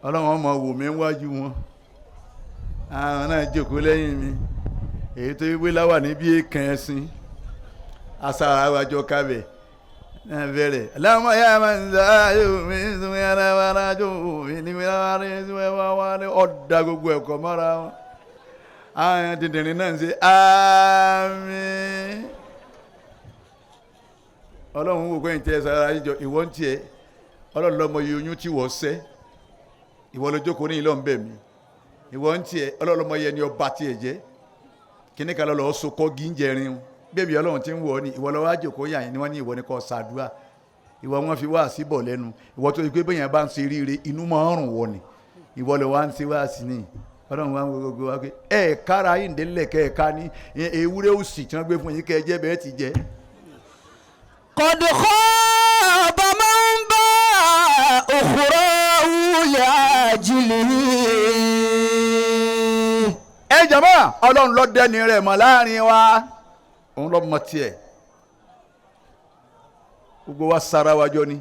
Ọlọ́run ọmọ wò mí wájú wọn àwọn náà jókòó lẹ́yìn mi èyí tó wíwé láwà níbi èèkàn ẹ̀sìn asára wájọ kábẹ̀ náà bẹ̀rẹ̀ aláwọ̀ yá máa ń sáyò mi sún yàrá wa rájò mi ní wíwá rí sún ẹwà wá rí ọ̀dà gbogbo ẹ̀kọ́ mọ́ra wọn àwọn dìndìnrín náà ń ṣe àmín Ọlọ́run wò kóyìn tí ẹ sára yíjọ ìwọ ń tiẹ̀ Ọlọ́run lọ́mọ iye oyún tí wọ́n sẹ́ ìwọ ló jókòó ní ìlọ ń bẹ̀ mí ìwọ ń tiẹ̀ Ọlọ́run lọ́mọ iye ni ọba tiẹ̀ jẹ́ kíní kan lọ́ọ́ sokọ́ gíńjẹrin bẹ́ẹ̀ bí Ọlọ́run ti ń wọ̀ ni ìwọ lọ́wọ́ àjòkó yàn ni wọ́n ní ìwọ ni kò ṣàdúrà ìwọ wọn fi wá síbọ̀ lẹ́nu ìwọ tó yẹ pé bẹ́ẹ̀ yẹn bá ń ṣe ríire inú máa ń rùn wọ ni ìwọ ló wá ń ṣe wá sí ni ọlọ́run wá ń gbogbo wa pé kára yìí ń délẹ̀ ká ní ewúrẹ́ òsì tí wọ́n gbé fún yín kẹ́ ẹ jẹ́ bẹ́ẹ̀ ti jẹ́. قد خاب من باع أخراه لأجله. Jàmáà ọlọ́run ló dẹni rẹ̀ mọ̀ láàrin wa òun ló mọ tiẹ̀ gbogbo wa sara wa jọ ni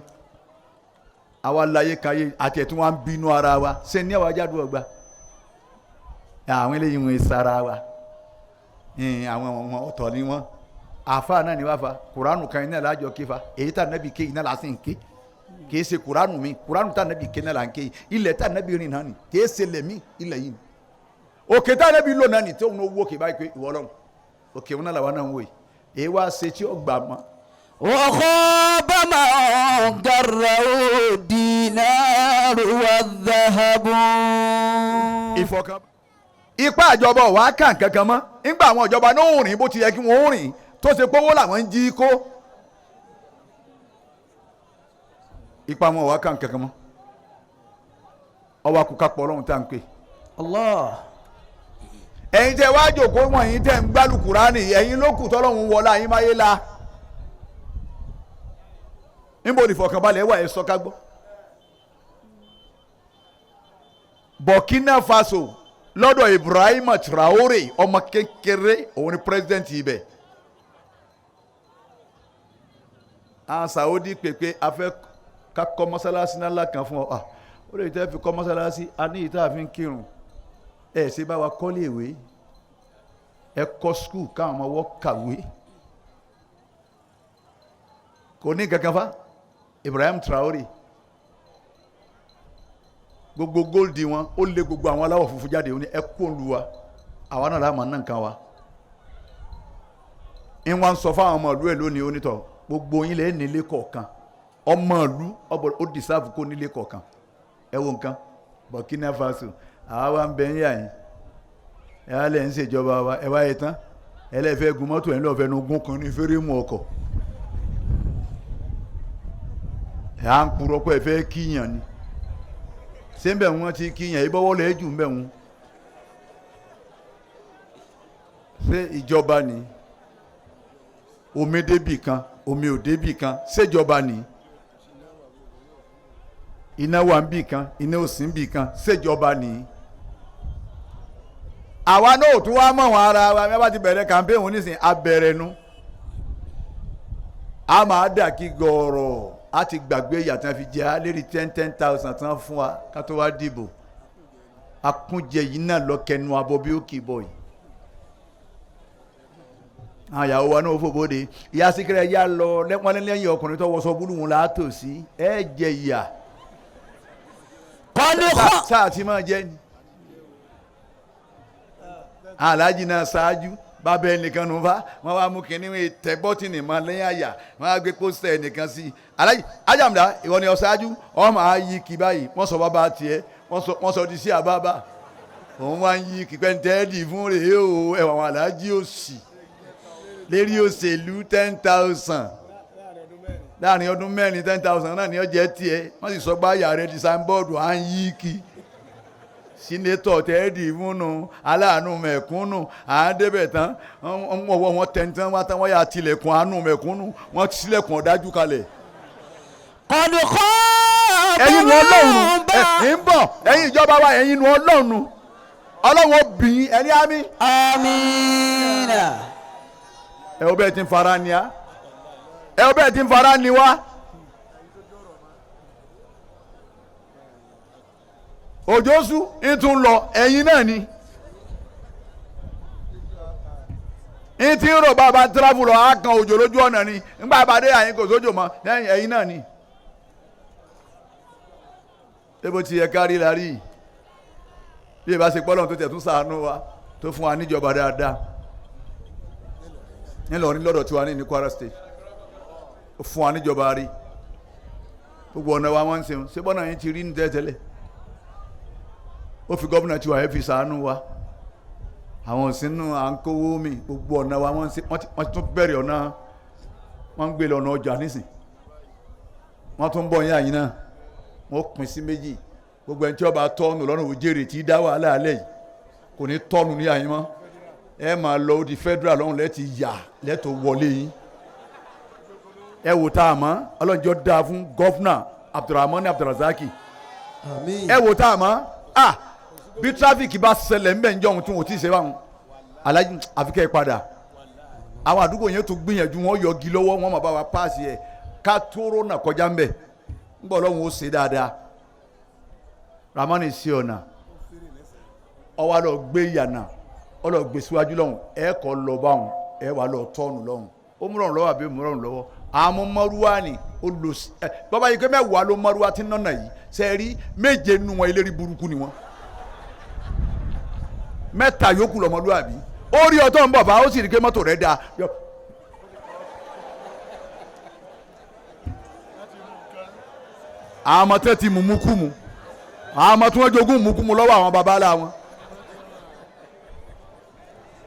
àwa láyé káyé àti ẹ̀tún wa ń bínú ara wa ṣe ní àwa jáde ọgbà àwọn eléyìí wọn sara wa àwọn ọ̀tọ̀ ni wọn àfa náà ni wàá fa kuranu kan iná lájọ ké fa èyí tá nàbì ké iná lásì ń ké kì í ṣe kuranu mi kuranu tá nàbì ké iná là ń ké ilẹ̀ tá nàbì rìn náà ni kì í ṣe lẹ̀mí ilẹ̀ yìí òkè tá nàbì lò náà ni tí òun wó òkè báyìí pé ìwọ lọ́run òkè wọn náà làwọn náà ń wò yìí èyí wá ṣe tí ó gbà mọ́. وخاب من غره الدينار والذهب. ìfọkàn ipa àjọba wàá kàn kankan mọ́ nígbà àwọn ìjọba náà ò rìn bó ti yẹ kí wọ́n ó rìn tó ṣe pé owó làwọn ń jí kó ipa wọn wàá kàn kankan mọ́ ọwọ́ akùkà pọ̀ ọlọ́run tá à ń pè. Allah. ẹ̀yin tẹ́ wá jòkó wọ̀nyí tẹ́ ń gbálù Kùránì ẹ̀yin ló kù tọ́lọ́run wọlé àyín máyé la níbo ni ìfọ̀kànbalẹ̀ wà ẹ̀ sọ ká gbọ́. Burkina Faso lọ́dọ̀ Ibrahim Traore ọmọ kékeré òun ni president ibẹ̀. àwọn Saudi pèpè afẹ́ ká kọ́ mọ́sálásí ńlá kan fún ọ ó lè tẹ́ fi kọ́ mọ́sálásí a ní ìta àfi ń kírun ẹ̀ ṣe bá wa kọ́lé ìwé ẹ kọ́ skul káwọn ọmọ wọ́n kàwé kò ní kankan fa Ibrahim Traore gbogbo góòlì wọn ó lé gbogbo àwọn aláwọ̀ funfun jáde ó ní ẹ kó lu wa àwa náà láàmú náà nǹkan wa ń wá ń sọ fáwọn ọmọ ìlú ẹ lónìí onítọ̀ gbogbo yín lè nílé kọ̀ọ̀kan ọmọ ìlú ó dìsáàfù kó nílé kọ̀ọ̀kan ẹ wo nǹkan Burkina Faso àwa wa ń bẹ ń yà yín ẹ wá lẹ̀ ń ṣèjọba wa ẹ wá yẹ tán ẹ lẹ́ fẹ́ gun mọ́tò ẹ̀ ń lọ́ọ́ fẹ́ nu gún kan ní fẹ́rẹ́mù ọkọ̀ ẹ̀ à ń purọ́ pé ẹ fẹ́ kíyàn ni ṣé ń bẹ̀ wọ́n ti kíyàn ìbọ̀wọ́ lẹ̀ jù ń bẹ̀ wọ́n ṣé ìjọba ni omi débì kan omi ò débì kan ṣèjọba ni iná wà ń bì kan iná ò sí ń bì kan ṣèjọba ni àwa náà ò tún wá mọ̀ wọn ara wa bí wọ́n bá ti bẹ̀rẹ̀ campaign wọn nísìnyí abẹ̀rẹ̀ nu a máa dà kí gọ̀ọ̀rọ̀ a ti gbàgbé ìyàtọ̀ fi jẹ́ a lérí 10,000 tán fún wa ká tó wá dìbò akúnjẹ yìí náà lọ kẹnu abọ bí ó kì í bọ̀ yìí àwọn ìyàwó wa náà fòbóde ìyá síkírẹ́ yá lọ lẹ́yìn ọkùnrin tó wọṣọ búlù wọn là á tò sí ẹ jẹ ìyà sáà tí máa jẹ ni aláàjì náà ṣáájú bàbá ẹnìkan nù fa wọn wá mú kínní wọn tẹ bọ́tìnì mọ lẹ́yìn àyà wọn á gbé pósítà ẹnìkan sí i aláàjì ajáàmùdá ìwọ ni ọ̀ṣáájú ọmọ á yí kí báyìí wọ́n sọ bàbá tiẹ̀ wọ́n sọ di sí àbábà òun wá ń yí kí pẹ́ntẹ́ẹ̀dì fún rèé o ẹ̀wọ̀n àwọn aláàjì òsì lérí òṣèlú 10,000 láàrin ọdún mẹ́rin 10,000 náà ni ọjẹ́ tiẹ̀ wọ́n sì sọ gbáyà rẹ̀ di sáńbọ́ọ̀dù à ń yí kí sínétọ̀ tẹ́ẹ̀dì fúnnu aláàánú mẹ̀kúnnù à ń débẹ̀ tán wọ́n tẹ̀ntàn wá tán wọ́n yà tilẹ̀kùn àánú mẹ̀kúnnù wọ́n tilẹ̀kùn ọ̀dájú kalẹ̀. kọ̀dùkọ́ ẹ̀yin nu ọlọ́run ń bọ̀ ẹ̀yin ìjọba wa ẹ̀yin nu ọlọ́run ọlọ́run obìnrin ẹni àmì. amiina. ẹ o bẹ́ẹ̀ ti ń fara ni a ẹ o bẹ́ẹ̀ ti ń fara ni wa. òjòsù ń tún lọ ẹ̀yin náà ni ń ti ń rò bàbá tíráfù lọ á kan òjò lójú ọ̀nà ni nígbà bá dé àyín kò sójò mọ́ lẹ́yìn ẹ̀yin náà ni. ebo ti yẹ kárí la rí bí ìbá ṣe pọ́lọ́n tó tẹ̀ tún ṣàánú wa tó fún wa níjọba dáadáa ńlọrin lọ́dọ̀ tiwa ní Kwara State ó fún wa níjọba rí gbogbo ọ̀nà wa wọ́n ń ṣe ṣé bọ́nà yín ti rí ní tẹ́tẹ́lẹ̀ ó fi gómìnà tiwa ẹ̀ fi ṣàánú wa àwọn òsínú à ń kówó mi gbogbo ọ̀nà wa wọ́n tún bẹ̀rẹ̀ ọ̀nà wọ́n ń gbé lọ́nà ọjà nísìn wọ́n tún ń bọ̀ yín àyín náà wọ́n pín sí méjì gbogbo ẹni tí ó bá tọ́nu lọ́nà òjèrè tí dá wàhálà alẹ́ yìí kò ní tọ́nu ní àyín mọ́ ẹ máa lọ di federal lọ́hùn lẹ́tì yà lẹ́tọ̀ wọlé yín ẹ wò tá a mọ́ ọlọ́njọ́ dáa fún gọ́fúnà Abdulrahman Abdulrazaki ẹ wò tá a mọ́ bí tráfíkì bá ṣẹlẹ̀ ń bẹ̀ ń jọ ohun tí wọ́n ti ṣe báwọn alájí àfikẹ́ padà àwọn àdúgbò yẹn tó gbìyànjú wọn yọgi lọ́wọ́ wọn máa bá wa páàsì ẹ̀ ká tóró náà kọjá ń bẹ̀ ń bọ̀ lọ́hùn ó ṣe dáadáa Ramani sí ọ̀nà ọwọ́ lọ gbé yànnà ọ lọ gbé síwájú lọ́hùn ẹ kọ́ lọ báwọn ẹ wà lọ tọ́ọ̀nù lọ́hùn ó múràn lọ́wọ́ àbí múràn lọ́wọ́ àmọ́ mọ́rúwá ni ó lò sí ẹ bàbá yìí pé mẹ́wàá ló mọ́rúwá tí nọ́nà yìí ṣe rí méje nínú wọn eléré burúkú ni wọn mẹ́ta yòókù lọ́mọlúwàbí ó rí ọtọ́ ń bọ̀ bá ó sì rí pé mọ́tò rẹ̀ dáa àmọ́ tẹ́ ti mú kú mu àmọ́ tí wọ́n jogún mú kú mu lọ́wọ́ àwọn babalá wọn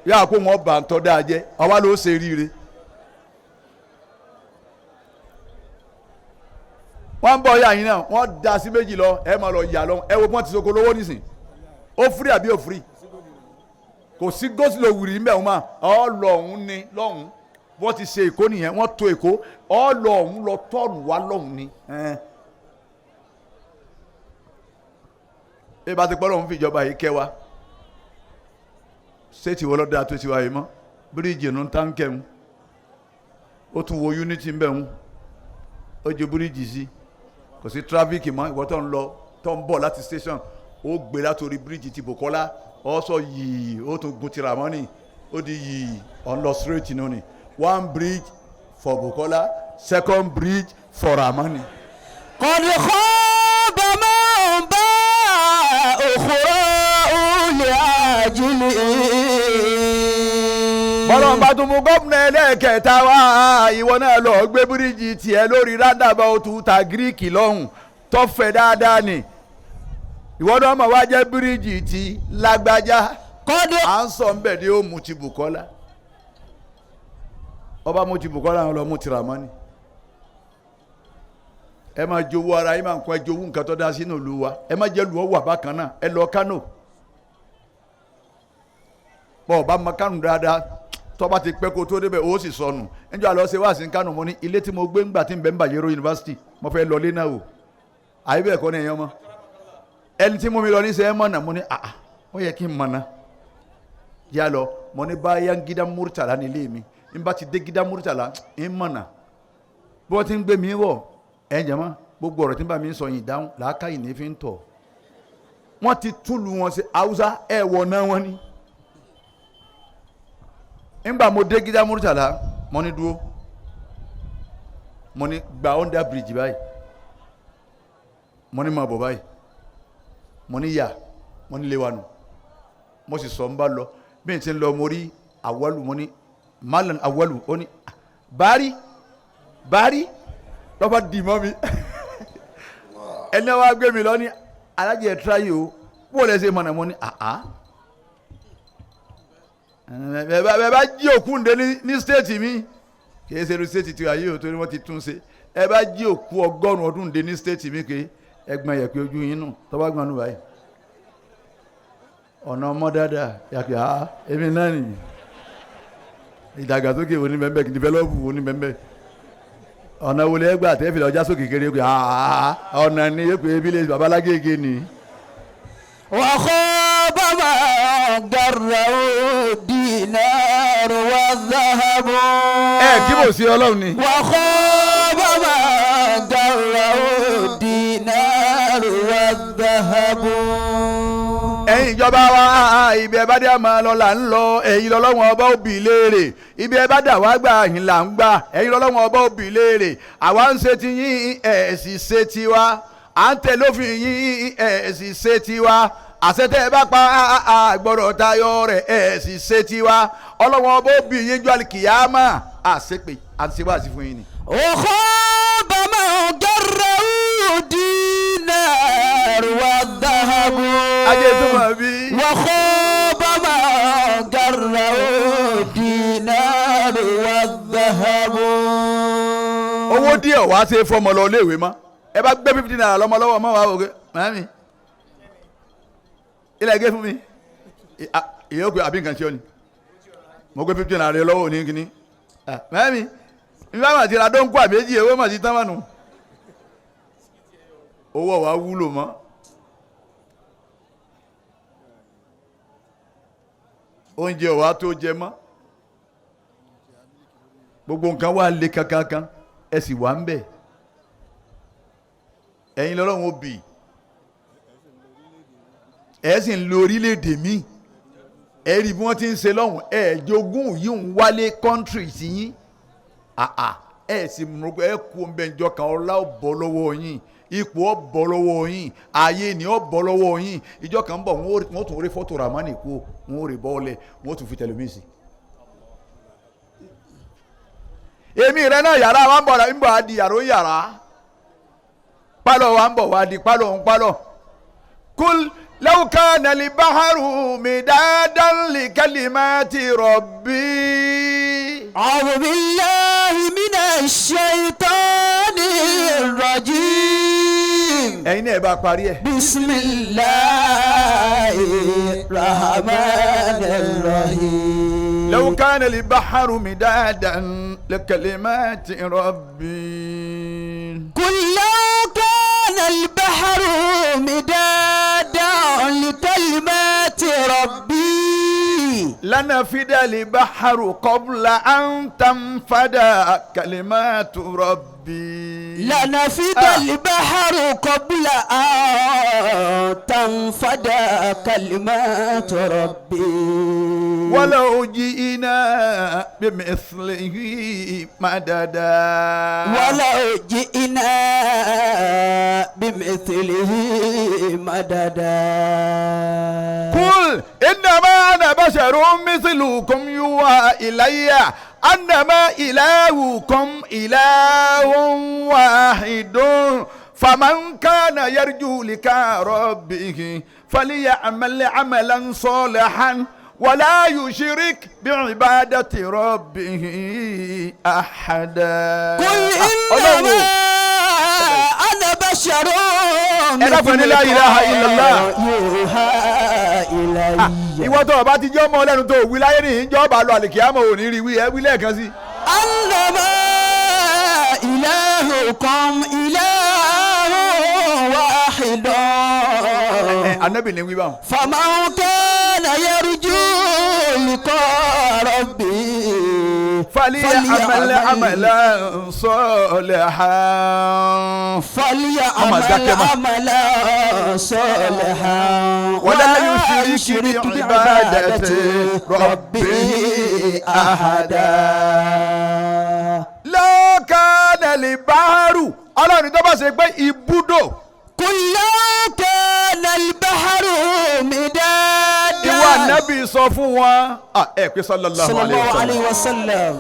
yà kó wọn bá ń tọ́ dáa jẹ́ àwa ló ṣe ríire wọ́n ń bọ̀ ya yín náà wọ́n da sí méjì lọ ẹ máa lọ yà lọ ẹ wo pọ́n ti soko lówó nísìn ó firi àbí ó firi kò sí gòsìlò wùrì ń bẹ̀ wọ́n mà ọ́ lọ ọ̀hún ni lọ́hún wọ́n ti ṣe èkó nìyẹn wọ́n to èkó ọ́ lọ ọ̀hún lọ tọ́ọ̀nù wá lọ́hún ni ẹ bá ti pọ́ lọ́hún fìjọba yìí kẹ́ wa ṣéètì wọ́n lọ́dọ̀ àti tiwa yìí mọ́ bíríìjì ń tán kẹ́hún ó tún wo unity ń bẹ̀ wọ́n ó ju bíríìjì sí kò sí tráfíkì mọ́ ìwọ tó ń lọ tó ń bọ̀ láti station ó gbé látòrí bíríìjì ti Bòkọ́lá ó sọ yìí ó tún gun ti Ramani ó di yìí on lọ straight nù ni one bridge for Bòkọ́lá second bridge for Ramani. kọ́ni khaba man bá òkúrò olè àjùlé. bọ́lá ń bá tún mú gómìnà ẹlẹ́ẹ̀kẹta wá ìwọ náà lọ gbé bíríìjì tiẹ̀ lórí rádàbà òtún ta gíríkì lọ́hùn tó fẹ̀ dáadáa ni ìwọ náà máa wá jẹ́ bíríìjì ti lágbájá kọ́dọ̀ à ń sọ ń bẹ̀ ní ó mu ti Bùkọ́lá ọba mu ti Bùkọ́lá àwọn lọ mu ti Ramani ẹ máa jowó ara yín máa ń kọ́ ẹ jowó nǹkan tó dá sínú ìlú wa ẹ má jẹ́ lu ọwọ́ àbákan náà ẹ lọ Kánò bọ́ ọba mọ Kánò dáadáa tọ́ba ti pẹ́ kó tó débẹ̀ ó sì sọnù níjọ́ àlọ́ ṣe wá sí Kánò mo ní ilé tí mo gbé ńgbà tí ń bẹ ń Bayero University mo fẹ́ lọ lé náà o àyè bẹ́ẹ̀ kọ́ ni ẹ̀yàn mọ́ ẹni tí mo mi lọ ní sẹ́ ẹ mọ̀nà mo ní ó yẹ kí n mọ̀nà yà lọ mo ní báyà ń Gídá Murtala nílé mi n bá ti dé Gídá Murtala ń mọ̀nà bí wọ́n ti ń gbé mi wọ̀ ẹ̀ jẹ́ mọ́ gbogbo ọ̀rọ̀ tí ń bá mi sọ yìí dáhùn làákàyè ní fi ń tọ̀ wọ́n ti túlù wọn ṣe Haúsá ẹ̀ wọ̀ náà wọ́n ní ńgbà mo dé Gídá Murtala mo ní dúró mo ní gba under bridge báyìí mo ní máa bọ̀ báyìí mo ní yà mo ní léwánu mo sì sọ ń bá lọ bí n ti ń lọ mo rí Awalu mo ní Malam Awalu ó ní bari lọ́ba dì mọ́ mi ẹni wàá gbé mi lọ ní alájẹ tíráyé o bó lẹ ṣe mọ̀nà mo ní bẹ́ẹ̀ bá jí òkú ǹdẹ ní stéètì mi kì í ṣe irú stéètì tí ayé o torí wọ́n ti tún ṣe ẹ bá jí òkú 100 ọdún ǹdẹ ní stéètì mi kì í ẹgbọn yẹpẹ ojú yín nù tọ́ba gbọ́n nù báyìí ọ̀nà ọmọ dáadáa yàtọ̀ èmi náà nìyí ìdàgbàsókè wo ní bẹ́ẹ̀ kì í dìbẹ́lọ́pù wo ní bẹ́ẹ̀ ọ̀nà wo lè gbà tẹ́ fi lọ́jà sókè kéré pé ọ̀nà ni yóò pé ebi lè babalágége ni. wà á kọ́ bàbá gàrà ó dínárù wà záhàbù. ẹ kí mo sí Ọlọ́run ni. wà á kọ́ bàbá gàrà ó dínárù wà záhàbù. ẹ̀yin ìjọba wa ibi ẹ bá dé àmọ́ lọ là ń lọ ẹ̀yin lọ́lọ́wọ́n ọba òbí léèrè ibi ẹ bá dà wá gbà yín là ń gbà ẹ̀yin lọ́lọ́wọ́n ọba òbí léèrè àwa ń ṣe ti yín ẹ̀ sì ṣe tiwa à ń tẹ̀ lófin yín ẹ̀ sì ṣe tiwa àṣetẹ́ ẹ bá pa àgbọ̀dọ̀ tayọ rẹ̀ ẹ̀ sì ṣe tiwa ọlọ́wọ́n ọba òbí yín jọ àlìkìyàmá àṣepè àṣewàṣì fún yín ni. òkú bàmá gàrà ó dínárù wà záhàbù. ajé tó mọ̀ bí. وخاب ما قره دينار والذهب. owó díẹ̀ wá ṣe fọmọ lọ léèwé mọ́ ẹ bá gbé 50 naira lọ́mọ lọ́wọ́ mọ́ wá òkè mami ilẹ̀ gé fún mi ìyóò pé àbí nǹkan ṣe ọ ni mo gbé 50 naira lọ́wọ́ ní kíní mẹ́mi nígbà máa ti ra dọ́ńkù àbẹ́jì ewé máa ti tán mánu owó wa wúlò mọ́ oúnjẹ wa tó jẹ mọ́ gbogbo nǹkan wà lé kankan ẹ sì wà ń bẹ̀ ẹ̀yin lọ́lọ́run ó bì ẹ sì ń lo orílẹ̀-èdè míì ẹ rí bí wọ́n ti ń ṣe lọ́hùn ẹ jogún yìí ń wálé kọ́ńtírì sí yín ẹ sì mú ẹ kú ọmọ ẹjọ́ kan ọlá ó bọ́ lọ́wọ́ yín ipò ó bọ́ lọ́wọ́ yín ayé ni ó bọ́ lọ́wọ́ yín ìjọ kan ń bọ̀ wọ́n tún rí fọ́tò ramani kú wọ́n rí bọ́ọ̀lẹ̀ wọ́n tún fi tẹlifíṣì. èmi rẹ náà yàrá wa ń bọ̀ á di yàrá ó yàrá pálọ̀ wa ń bọ̀ wá di pálọ̀ ń pálọ̀ kúl. لو كان البحر مدادا لكلمات ربي أعوذ بالله من الشيطان الرجيم ẹ̀yin náà bá parí ẹ̀. بسم الله الرحمن الرحيم لو كان البحر مدادا لكلمات ربي قل لو كان البحر مدادا لكلمات ربي لنفد البحر قبل أن تنفد كلمات ربي لنفد البحر قبل أن تنفد كلمات ربي ولو جئنا بمثله مددا ولو جئنا بمثله مددا قل إنما أنا بشر مثلكم يوحى إلي أنما إلهكم إله واحد فمن كان يرجو لقاء ربه فليعمل عملا صالحا ولا يشرك بعبادة ربه أحدا قل إنما أنا بشر لا إله إلا الله يوحى إلي ìwọ tó o bá ti jẹ́ ọmọ ọlẹ́nu tó o wí láyé nìyí jọba lọ àlìkíyàmọ̀ ò ní rí wí ẹ wí lẹ́ẹ̀kan sí. أنما إلهكم إله واحد anabi ni wí báwọn. فمن كان يرجو لقاء ربه فليعمل عملا صالحا عملا صالحا ولا يشرك بعبادة ربه أحدا لو كان البحر ọlọ́run tó bá ṣe pé ibùdó. قل لو كان البحر مدادا. ìwà nábì sọ fún wọn. ẹ pé sallallahu عليه وسلم.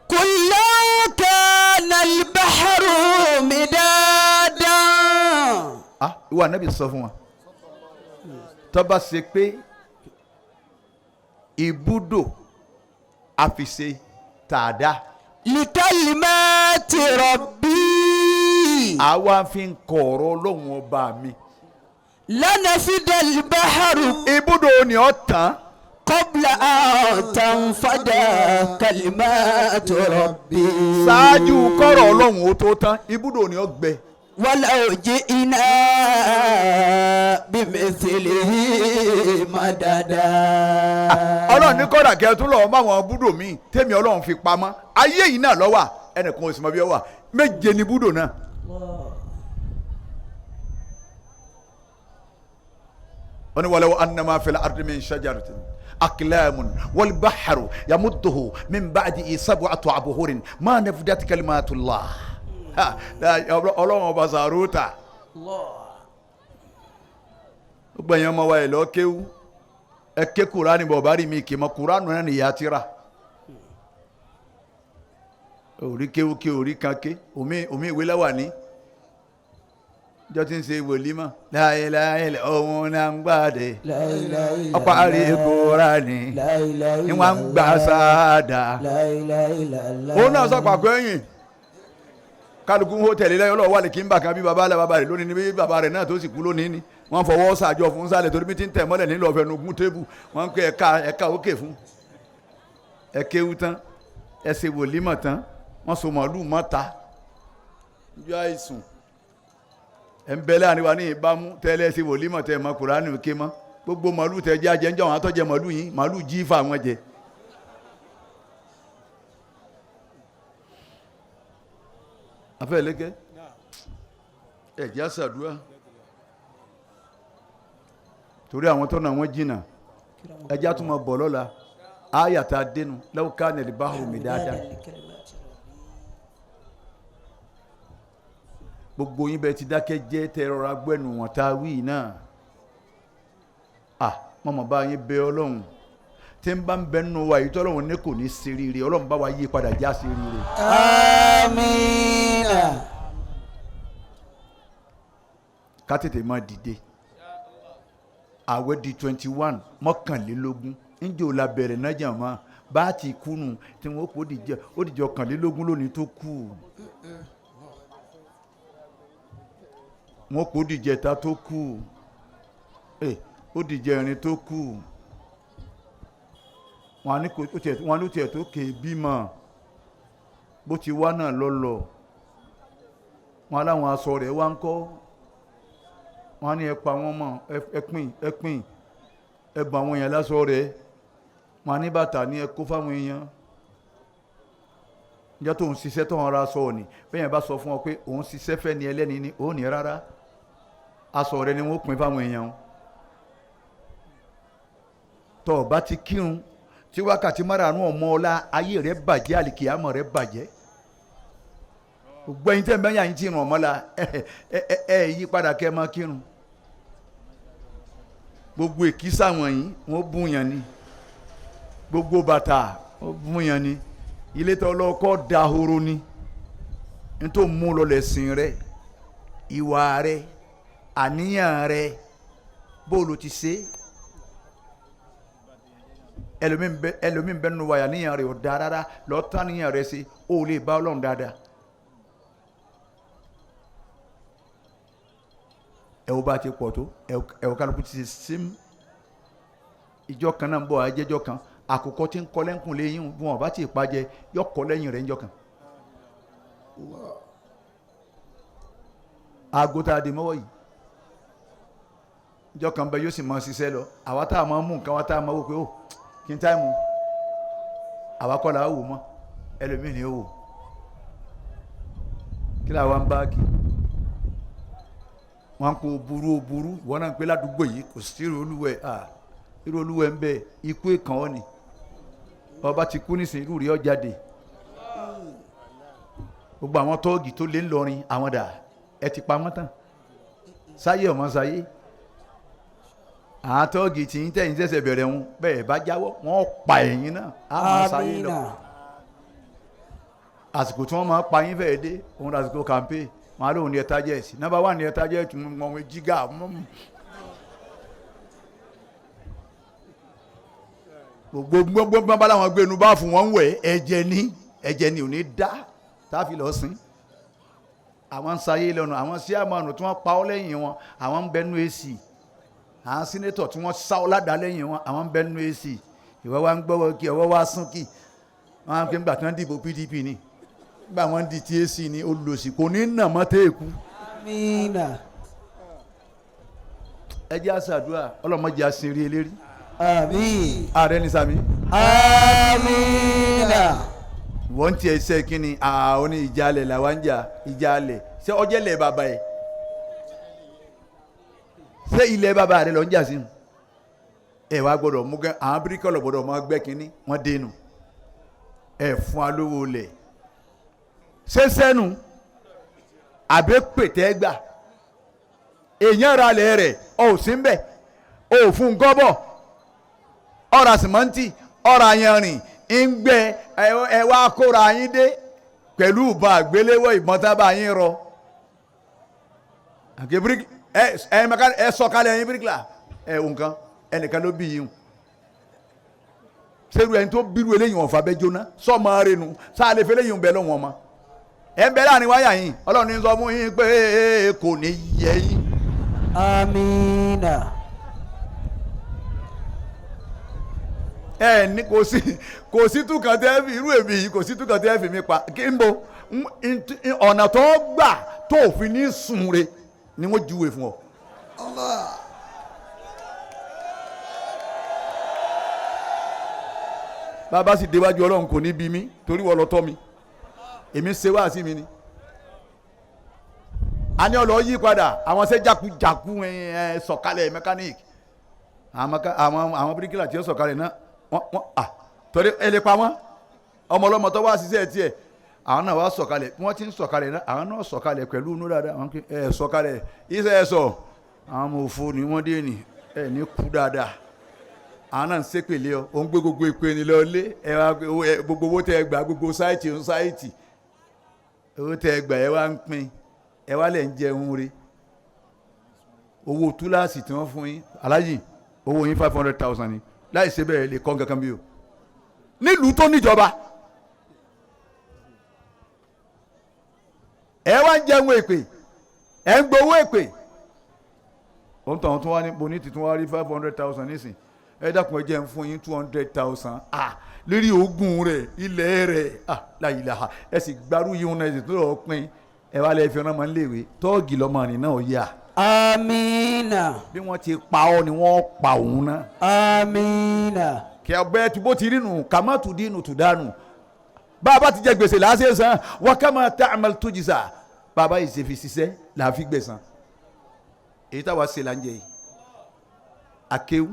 قل لو كان البحر مدادا. ìwà nábì sọ fún wọn. tó bá ṣe pé ibùdó àfiṣe tàdá. لكلمات ربي. àwa fi ń kọ ọ̀rọ̀ Ọlọ́run ọba mi. لنفد البحر. ibùdó ni ó tán. قبل أن تنفد كلمات ربي. ṣáájú kọ́rọ̀ Ọlọ́run ó tó tán ibùdó ni ó gbẹ. ولو جئنا بمثله مددا. Ọlọ́run ní kọ́dà kẹ́ tún lọ́wọ́ máwọn búdò míì tẹ́mi Ọlọ́run fi pamọ́ ayé yìí náà lọ́wọ́ ẹnìkan oṣù mọ́ bí ọ wà méje ni búdò náà. wọ́n ní walaw anna ma fil ardi min shajaratin aqlamun wal bahru yamudduhu min ba'dihi sab'atu abhurin ma nafidat kalimatullah. Ọlọ́run ọba sàrúta gbẹ̀yìn ọmọ wa ẹ̀ lọ́ọ́ kéwú ẹ ké kurani bọ̀ bá rí mi kì í mọ kuranu náà nìyá ti rà orí kéwú ké orí kan ké omi ìwé lẹ́wà ní jọ ti ń ṣe wòlímọ̀ láìláìlẹ̀ ohun náà ń gbàdé ọ̀pá àrí kurani ni wọ́n ń gbà sáàdà òun náà sọ pàkó ẹ̀yìn kálukú ń hó tẹ̀lé lẹ́yìn ọlọ́wọ́ wà lè kí n bà kan bí baba alẹ́ baba rẹ̀ lónìí ní bí baba rẹ̀ náà tó sì kú lónìí ni wọ́n fọwọ́ sàjọ fún sálẹ̀ torí bí ti ń tẹ̀ mọ́lẹ̀ nílò ọ̀fẹ́ nùgún tébù wọ́n ń pè ẹ̀ka òkè fún ẹ̀kéwu tán ẹ̀sẹ̀ wòlímọ̀ tán wọ́n so màálù mọ́ta yọ àìsùn ẹ̀ ń bẹ láàrin wa ní ìbámu tẹ́lẹ̀ ẹ̀sẹ̀ wòlímọ̀ tẹ́ mọ́ Kùránì ké mọ́ gbogbo màálù tẹ́ jẹ́ ajẹ́ ń jọ àwọn àtọ́jẹ màálù yín màálù jí fà wọ́n jẹ. afẹ́ lẹ́gẹ́ ẹ̀jẹ̀ àṣàdúrà torí àwọn tọ́nà wọn jìnnà ẹjẹ́ àtúmọ̀ bọ̀ lọ́la ayàtà dénú law kana al-bahru midadan gbogbo yín bẹ́ẹ̀ ti dákẹ́ jẹ́ tẹ rọra gbẹ́nu wọn tá a wí náà mọ̀mọ́ bá yín bẹ ọlọ́run tí ń bá ń bẹ nínú wa yìí tọ́lọ́run ní kò ní ṣe rere ọlọ́run bá wa yí padà já ṣe rere. Àmín. ká tètè máa dìde àwẹ̀ di 21 mọ́kànlélógún níjẹ́ ò la bẹ̀rẹ̀ náà jà máa bá a ti kúnnù tí wọ́n kó ó dìjẹ́ ọ̀kànlélógún lónìí tó kù wọ́n kó dìjẹ́ ta tó kù ó dìjẹ́ irin tó kù wọ́n ní tiẹ̀ tó ké bímọ bó ti wá náà lọ́lọ́ wọn aláwọn aṣọ rẹ̀ wá ń kọ́ wọn ní ẹ pa wọn mọ́ ẹ pín ẹ bọ àwọn èèyàn láṣọ rẹ̀ wọn ní bàtà ní ẹ kó fáwọn èèyàn ìjọ tó ń ṣiṣẹ́ tó ń ra aṣọ òní bẹ́ẹ̀ yẹn bá sọ fún ọ pé òun ṣiṣẹ́ fẹ́ ni ẹlẹ́ni ni òun ní rárá aṣọ rẹ̀ ni wọ́n pín fáwọn èèyàn tó o bá ti kírun tí wákàtí márùn-ún ọmọ ọlá ayé rẹ̀ bàjẹ́ àlìkìyàmọ̀ rẹ̀ bàjẹ́ gbogbo ẹ̀yin tẹ́ ń bẹ́yà yín tí ìrùn ọmọ la ẹ yí padà kẹ́ ẹ máa kírun gbogbo èkísà wọ̀nyí wọ́n bùnyàn ni gbogbo bàtà wọ́n bùnyàn ni ilé tó lọ́kọ́ dahoro ni nítorí mú lọ lẹ́sìn rẹ ìwà rẹ àníyàn rẹ bóòlù ti ṣe ẹlòmíín bẹ́ẹ̀ nínú wa àníyàn rẹ ò dáa rárá lọ́ọ́ tán àníyàn rẹ ṣe ó lè bá Ọlọ́run dáadáa. ẹ̀wọ́ bá ti pọ̀ tó ẹ̀wọ́ kálukú ti sim ìjọ kan náà ń bọ̀ ajẹ́jọ́ kan àkùkọ tí ń kọ́ lẹ́kùn lẹ́yìn bí wọn bá ti pàjẹ́ yọ kọ́ lẹ́yìn rẹ̀ ńjọ́ kan. aago tá a di mọ́wọ́ yìí ìjọ kan bẹ yóò sì máa ṣiṣẹ́ lọ àwa tá a máa mú nǹkan wa tá a máa wò pé ó kí n táìmù àwa kọ́ la wò mọ́ ẹlòmíì ni ó wò kí la wa ń bá kí wọn kò burú wọn náà ń pè ládùúgbò yìí kò sí irú olúwẹ̀ ń bẹ ikú ìkàn ọ́ ni ọba ti kú nísìnyí irú rí ọ jáde gbogbo àwọn tọ́ọ̀gì tó lé ńlọrin àwọn dà ẹ ti pa wọ́n tán sáyé ọmọ sáyé àwọn tọ́ọ̀gì tí ń tẹ̀yìn ṣẹ̀ṣẹ̀ bẹ̀rẹ̀ wọn bẹ́ẹ̀ bá jáwọ́ wọn pa ẹ̀yìn náà á máa sáyé lọ àsìkò tí wọ́n máa pa yín fẹ́ẹ́ dé òun lásìkò campaign wọn lóun ní ẹta jẹ́ẹ̀sì nọ́mbà 1 ní ẹta jẹ́ẹ̀sì mọ̀ jígà gbogbo bá láwọn gbé inú bá fún wọn wẹ̀ ẹ̀jẹ̀ ni ò ní dá táàfì lọ sí àwọn ń sayé lọ́nà àwọn sí àmọ́nù tí wọ́n pa ọ́ lẹ́yìn wọn àwọn ń bẹnu èsì àwọn sínétọ̀ tí wọ́n sá ọ́ ládàá lẹ́yìn wọn àwọn ń bẹnu èsì ìwọ́ wa ń gbọ́wọ́ kí ọwọ́ wa sún kí wọ́n á ń pè nígbà tí wọ́n dìbò PDP ni nígbà wọ́n di TAC ni olùsì kò ní nà mọ́ téèkú. Amina. ẹ jẹ́ àṣàdúrà ọlọ́mọdé àṣírí eléri. Àmín. ààrẹ ní sami. Amina. wọ́n ti ẹ̀ ṣe kínni àwọn ní ìjàlẹ̀ làwọn ń jà ìjàlẹ̀ ṣé ọjẹ́ lẹ̀ bàbá ẹ̀ ṣé ilẹ̀ bàbá rẹ̀ lọ ń jà sí nu ẹ̀ wá gbọ́dọ̀ mú gẹ́ àwọn bíríkọ̀lọ̀ gbọ́dọ̀ mọ́ gbẹ́ kínní wọ́n dénú ẹ̀ fún alówó lẹ̀ ṣé sẹ́nu àbẹ́ pètè gbà èèyàn ra lẹ̀ rẹ̀ ọ̀ sí ń bẹ̀ ọ̀ fún gọ́bọ̀ ọ̀rà sìmọ́ntì ọ̀rà yanrìn ń gbẹ ẹ wá kóra yín dé pẹ̀lú ìbọn àgbéléwọ̀ ìbọn tá bá yín rọ àgbẹ̀ bíríkì ẹ sọ̀kalẹ̀ yín bíríkìlà ẹ nǹkan ẹnìkan ló bí yín sẹ́rù ẹni tó bírú eléyìí wọn fà bẹ́ jóná sọ́ọ̀mọ́ arẹnu sáà lè fẹ́ léyìn bẹ́ẹ̀ lọ́wọ́ ọmọ ẹ ń bẹ láàrin wáyà yín ọlọ́run ní sọ fún yín pé kò ní yẹ yín آمين. ní kò sí túkàn tẹ́ fi irú èmi yìí kò sí túkàn tẹ́ fi mi pa kí n bo ọ̀nà tó gbà tó fi ní sunre ni wọ́n júwe fún ọ. bàbá sì déwájú ọlọ́run kò ní bí mi torí wọ́n lọ tọ́ mi èmi ṣe wá sí mi ni. a ní ọlọ́ yí padà àwọn ṣe jákujáku sọ̀kalẹ̀ mẹkáníìkì àwọn bíríkìlà tí ó sọ̀kalẹ̀ náà wọ́n torí ẹlẹ́pà wọn ọmọ ọlọ́mọ tó wá ṣiṣẹ́ tiẹ̀ àwọn náà wá sọ̀kalẹ̀ wọ́n ti ń sọ̀kalẹ̀ náà àwọn náà sọ̀kalẹ̀ pẹ̀lú inú dáadáa àwọn kì í sọ̀kalẹ̀ iṣẹ́ ẹ sọ àwọn ọmọ òfo ni wọ́n dé ní ní kú dáadáa àwọn náà ń ṣépèlé ọ òun gbé gbogbo ìpè ní lọ lé gbogbo owó tẹ ẹ gbà gbogbo sáìtì owó tẹ ẹ gbà ẹ wá ń pín ẹ wá lẹ̀ ń jẹun re owó túláàsì tí wọ́n fún yín alájì owó yín 500,000 ni láì ṣe bẹ́ẹ̀ lè kọ́ kankan bí o nílùú tó níjọba ẹ wá ń jẹun èpè ẹ ń gbowó èpè òun tàn tún wá ní boniti tún wá rí 500,000 nísìn ẹ dákun ẹ jẹ́ ń fún yín 200,000 lórí ogún rẹ̀ ilẹ̀ rẹ̀ láyìláha ẹ sì gbárù yìí wọn ẹ sì tún lọ pín ẹ wá lẹ́ẹ̀ fi ọ̀nà máa ń léwe tọ́ọ̀gì lọ́mọ àrìn náà yá. Amina. bí wọ́n ti pa ọ́ ni wọ́n pa òun náà. Amina. kí ọgbẹ́ tí bó ti rí nù kàmá tù dínú tù dánù bàbá ti jẹ gbèsè làásẹ̀ san wọ́n ká máa tá àmàlà tó jìsà bàbá yìí ṣe fi ṣiṣẹ́ làá fi gbẹ̀san èyí táwa ṣe là ń jẹ yìí akéwù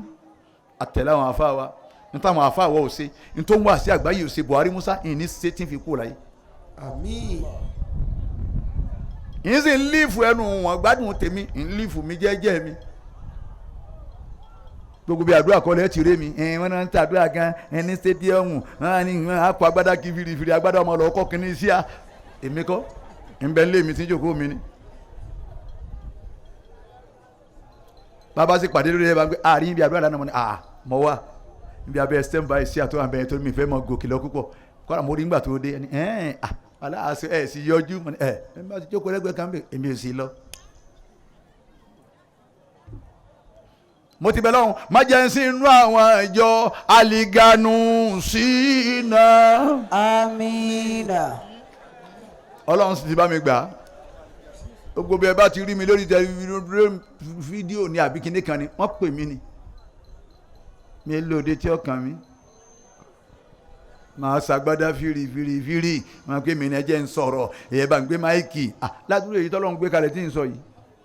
àtẹ̀lé àwọn afáwa nítorí àwọn afáwa ò ṣe nítorí wọn àṣẹ àgbáyé ò ṣe Buhari Musa ìní ṣe tí ń fi kú láyé. Àmín. yìí sì ń lífù ẹnu wọn gbádùn tèmi ń lífù mi jẹ́jẹ́ mi gbogbo bí àdúrà kọlẹ̀ ti ré mi wọn náà ń tàdúrà gan ẹni stadium wọn ní akọ agbádá kí firifiri agbádá ọmọ lọ kọ kínní sí à èmi kọ́ ń bẹ lé mi tí jòkó mi ni. bàbá sì pàdé lórí ẹ bá ń gbé àárín ibi àdúrà lánàá mọ ni mọ wá ibi abẹ stand by sí àtọ́ àbẹ̀yẹ tó mi fẹ́ mọ gòkè lọ púpọ̀ kọ́ra mo rí nígbà tó dé ẹni aláàṣẹ ẹ sì yọjú ẹ bá ti jókòó lẹ́gbẹ̀ẹ́ kan bẹ èmi ò sì lọ. mo ti bẹ lọ́hùn má jẹ́ ń sìn inú àwọn ìjọ àlìgànù sínà. Amina. ọlọ́run sì ti bá mi gbà á gbogbo bí ẹ bá ti rí mi lórí fídíò ní àbí kíní kan ni wọ́n pè mí ni mi lóde tí ọkàn mi màá ṣàgbádá fìrì màá pé mi ní ẹjẹ́ ń sọ̀rọ̀ èyẹ bá ń gbé máìkì ládùúgbò èyí tọ́lọ́run gbé kalẹ̀ tí ń sọ yìí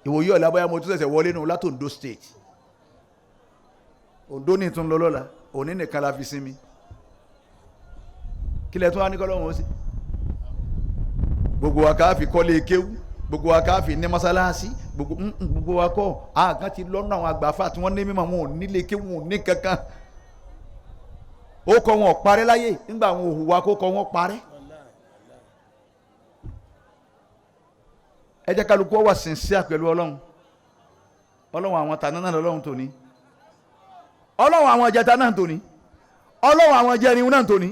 ìwòye ọ̀la bóyá mo tún ṣẹ̀ṣẹ̀ wọlé nù láti Ondo state Ondo ní tún lọ lọ́la òní nìkan la fi sinmi kílẹ̀ tún wá ní kọ́lọ́run ó sì gbogbo wa ká fi kọ́lé kéwú gbogbo wa ká fi ní mọ́sálásí gbogbo wa kọ́ àgán ti lọ́nà àwọn àgbàfà tí wọ́n ní mímọ́ wọn ò nílé kéwú wọn ò ní kankan ó kọ́ wọn parẹ́ láyé nígbà àwọn òhùwà kó kọ́ wọn parẹ́. ẹ jẹ́ kálukú wà sincere pẹ̀lú ọlọ́run àwọn tàná náà lọ́lọ́run tòní ọlọ́run àwọn ìjẹta náà tòní ọlọ́run àwọn ìjẹrin náà tòní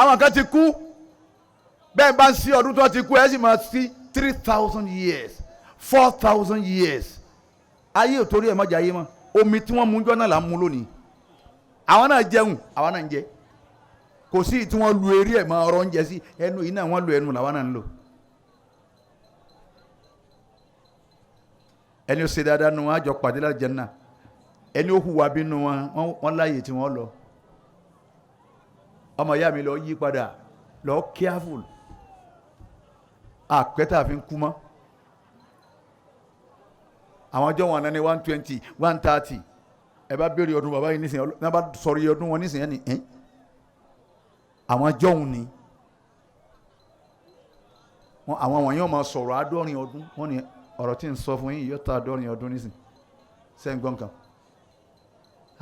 àwọn kan ti kú bẹ́ẹ̀ bá ń sí ọdún tó ti kú ẹ sì máa sí 3,000 years 4,000 years ayé ò torí ẹ̀ mọ́jà ayé mọ́ omi tí wọ́n mú jọ́ náà là ń mú lónìí àwọn náà jẹun àwọn náà ń jẹ kò sí tí wọ́n lu eré ẹ̀ mọ́ ọ̀rọ̀ ń jẹ sí ẹnu yìí náà wọ́n lu ẹnu làwọn náà ń lò ẹni ó ṣe dáadáa nu wọn àjọ pàdé láti jẹ náà ẹni ó hùwà bínú wọn láàyè tí wọ́n lọ ọmọ ìyá mi lọ yí padà lọ careful àpẹtà fi ń kú mọ́ àwọn ọjọ́ wọn náà ní 120 130 ẹ bá béèrè ọdún bàbá yìí nísìnyí ẹ bá sọ̀rọ̀ iye ọdún wọn nísìnyí ni àwọn ọjọ́ òun ni àwọn wọ̀nyí wọn máa sọ̀rọ̀ àádọ́rin ọdún wọn ni ọ̀rọ̀ tí ń sọ fún yín yóò tó àádọ́rin ọdún nísìnyí sẹ́ńgbọ́n kan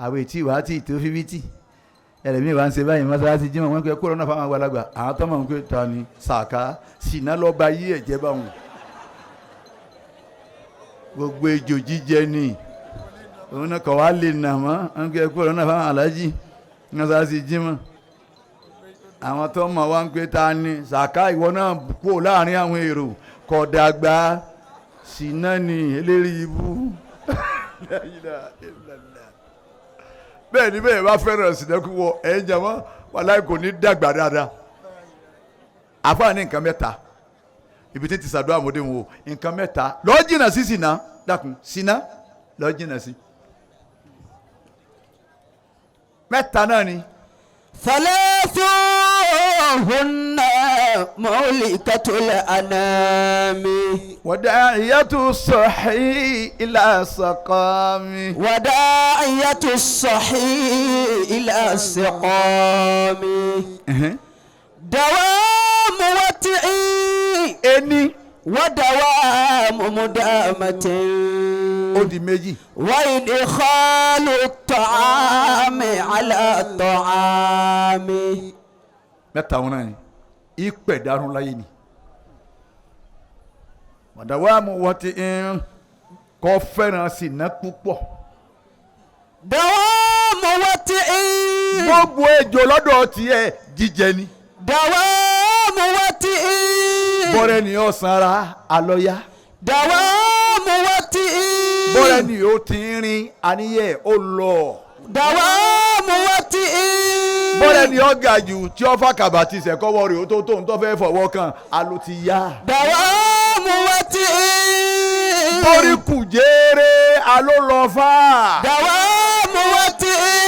àwọn ètí ìwà àti ìtò fífítì ẹlẹ́mìí wa ń ṣe báyìí mọ́sálásí jímọ̀ wọn kẹ́ kúrò náà fáwọn àgbàlagbà àwọn tó máa ń pè ta ni sàká sínà lọ́ba yí ẹ̀jẹ̀ bá wọn gbogbo ejò jíjẹ ni òun náà kọ̀ wá lè nà mọ́ wọn kẹ́ kúrò náà fáwọn aláàjì mọ́sálásí jímọ̀ àwọn tó máa wá ń pè ta ni sàká ìwọ náà kú láàrin àwọn èrò kọ̀ dàgbà Sinu ni eléri ibú bẹ́ẹ̀ ni bẹ́ẹ̀ bá fẹ́ràn Sinu púpọ̀ ẹ̀ jàmọ́ wàláhì kò ní dàgbà dáadáa àfáà ní nǹkan mẹ́ta ibi tí ti sàdúrà mọ́dé wọn o nǹkan mẹ́ta lọ́ọ́ jìnnà sí Sinu dákun Sinu lọ́ọ́ jìnnà sí mẹ́ta náà ni. ثلاثهن مولكة الأنام وداعية الصحي إلى سقام وداعية الصحي إلى السقام دوام وتعي ẹni ودوام مدامة ó di méjì وإدخال الطعام على الطعام mẹ́ta wọn náà ni ìpè dárún láyé ni mọ̀dàwámù wọ́n ti ń kọ́ fẹ́ràn Sinu púpọ̀ دوام وتعي gbogbo ejò lọ́dọ̀ tiẹ̀ jíjẹ ni دوام وتعي bọ́rẹ́ ni ó sanra alọ́yá دوام وتعي bọ́rẹ́ ni ó ti ń rin àníyẹ ó lọ دوام وتعي bọ́rẹ́ ni ó ga jù tí ó fà kàbàtì sẹ̀kọ́wọ́ rẹ̀ ó tó tóun tó fẹ́ fọwọ́ kan alo ti yá دوام وتعي borí kù jẹ́rẹ́ alo lọ fà دوام وتعي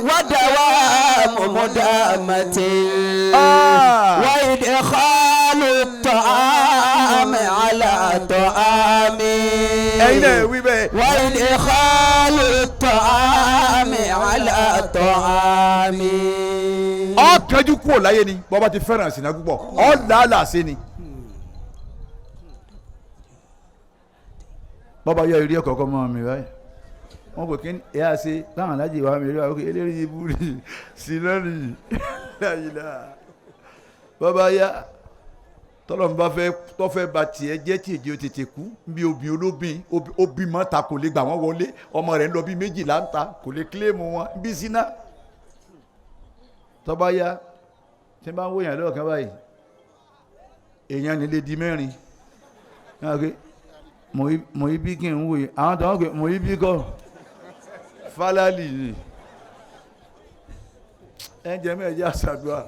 ودوام مدامة وإدخال الطعام على طعام ẹ̀yin náà wí bẹ́ẹ̀ وإدخال الطعام على طعام ọ kẹjú kúrò láyé ni bọ́ba ti fẹ́ràn Sinu púpọ̀ ọ làálàá sí ni bọ́ba yọ ìrí ẹ̀kọ́ kọ́ mọ́ mi báyìí wọ́n kò kí ni ẹ̀ á ṣe láwọn alájì wa mi rí wa eléyìí ibú rí Sinu rí bọ́ba yá tọ́lọ́mùbá tó fẹ́ ba tiẹ̀ jẹ́ tí èdè ó tètè kú bí obì olóbìn obì mọ́ ta kò lè gbà wọ́n wọlé ọmọ rẹ̀ ń lọ bí méjìlá ń ta kò lè kílèmù wọn bí Sinu tọ́ba yá tí n bá ń wòyàn lọ́ọ̀kan báyìí èèyàn nílé di mẹ́rin mo ibi kí n wòye àwọn tó ń pè mo ibi kọ́ fálálì ni ẹ̀ ń jẹ́ mẹ́ẹ̀ẹ́dì àṣàdúrà.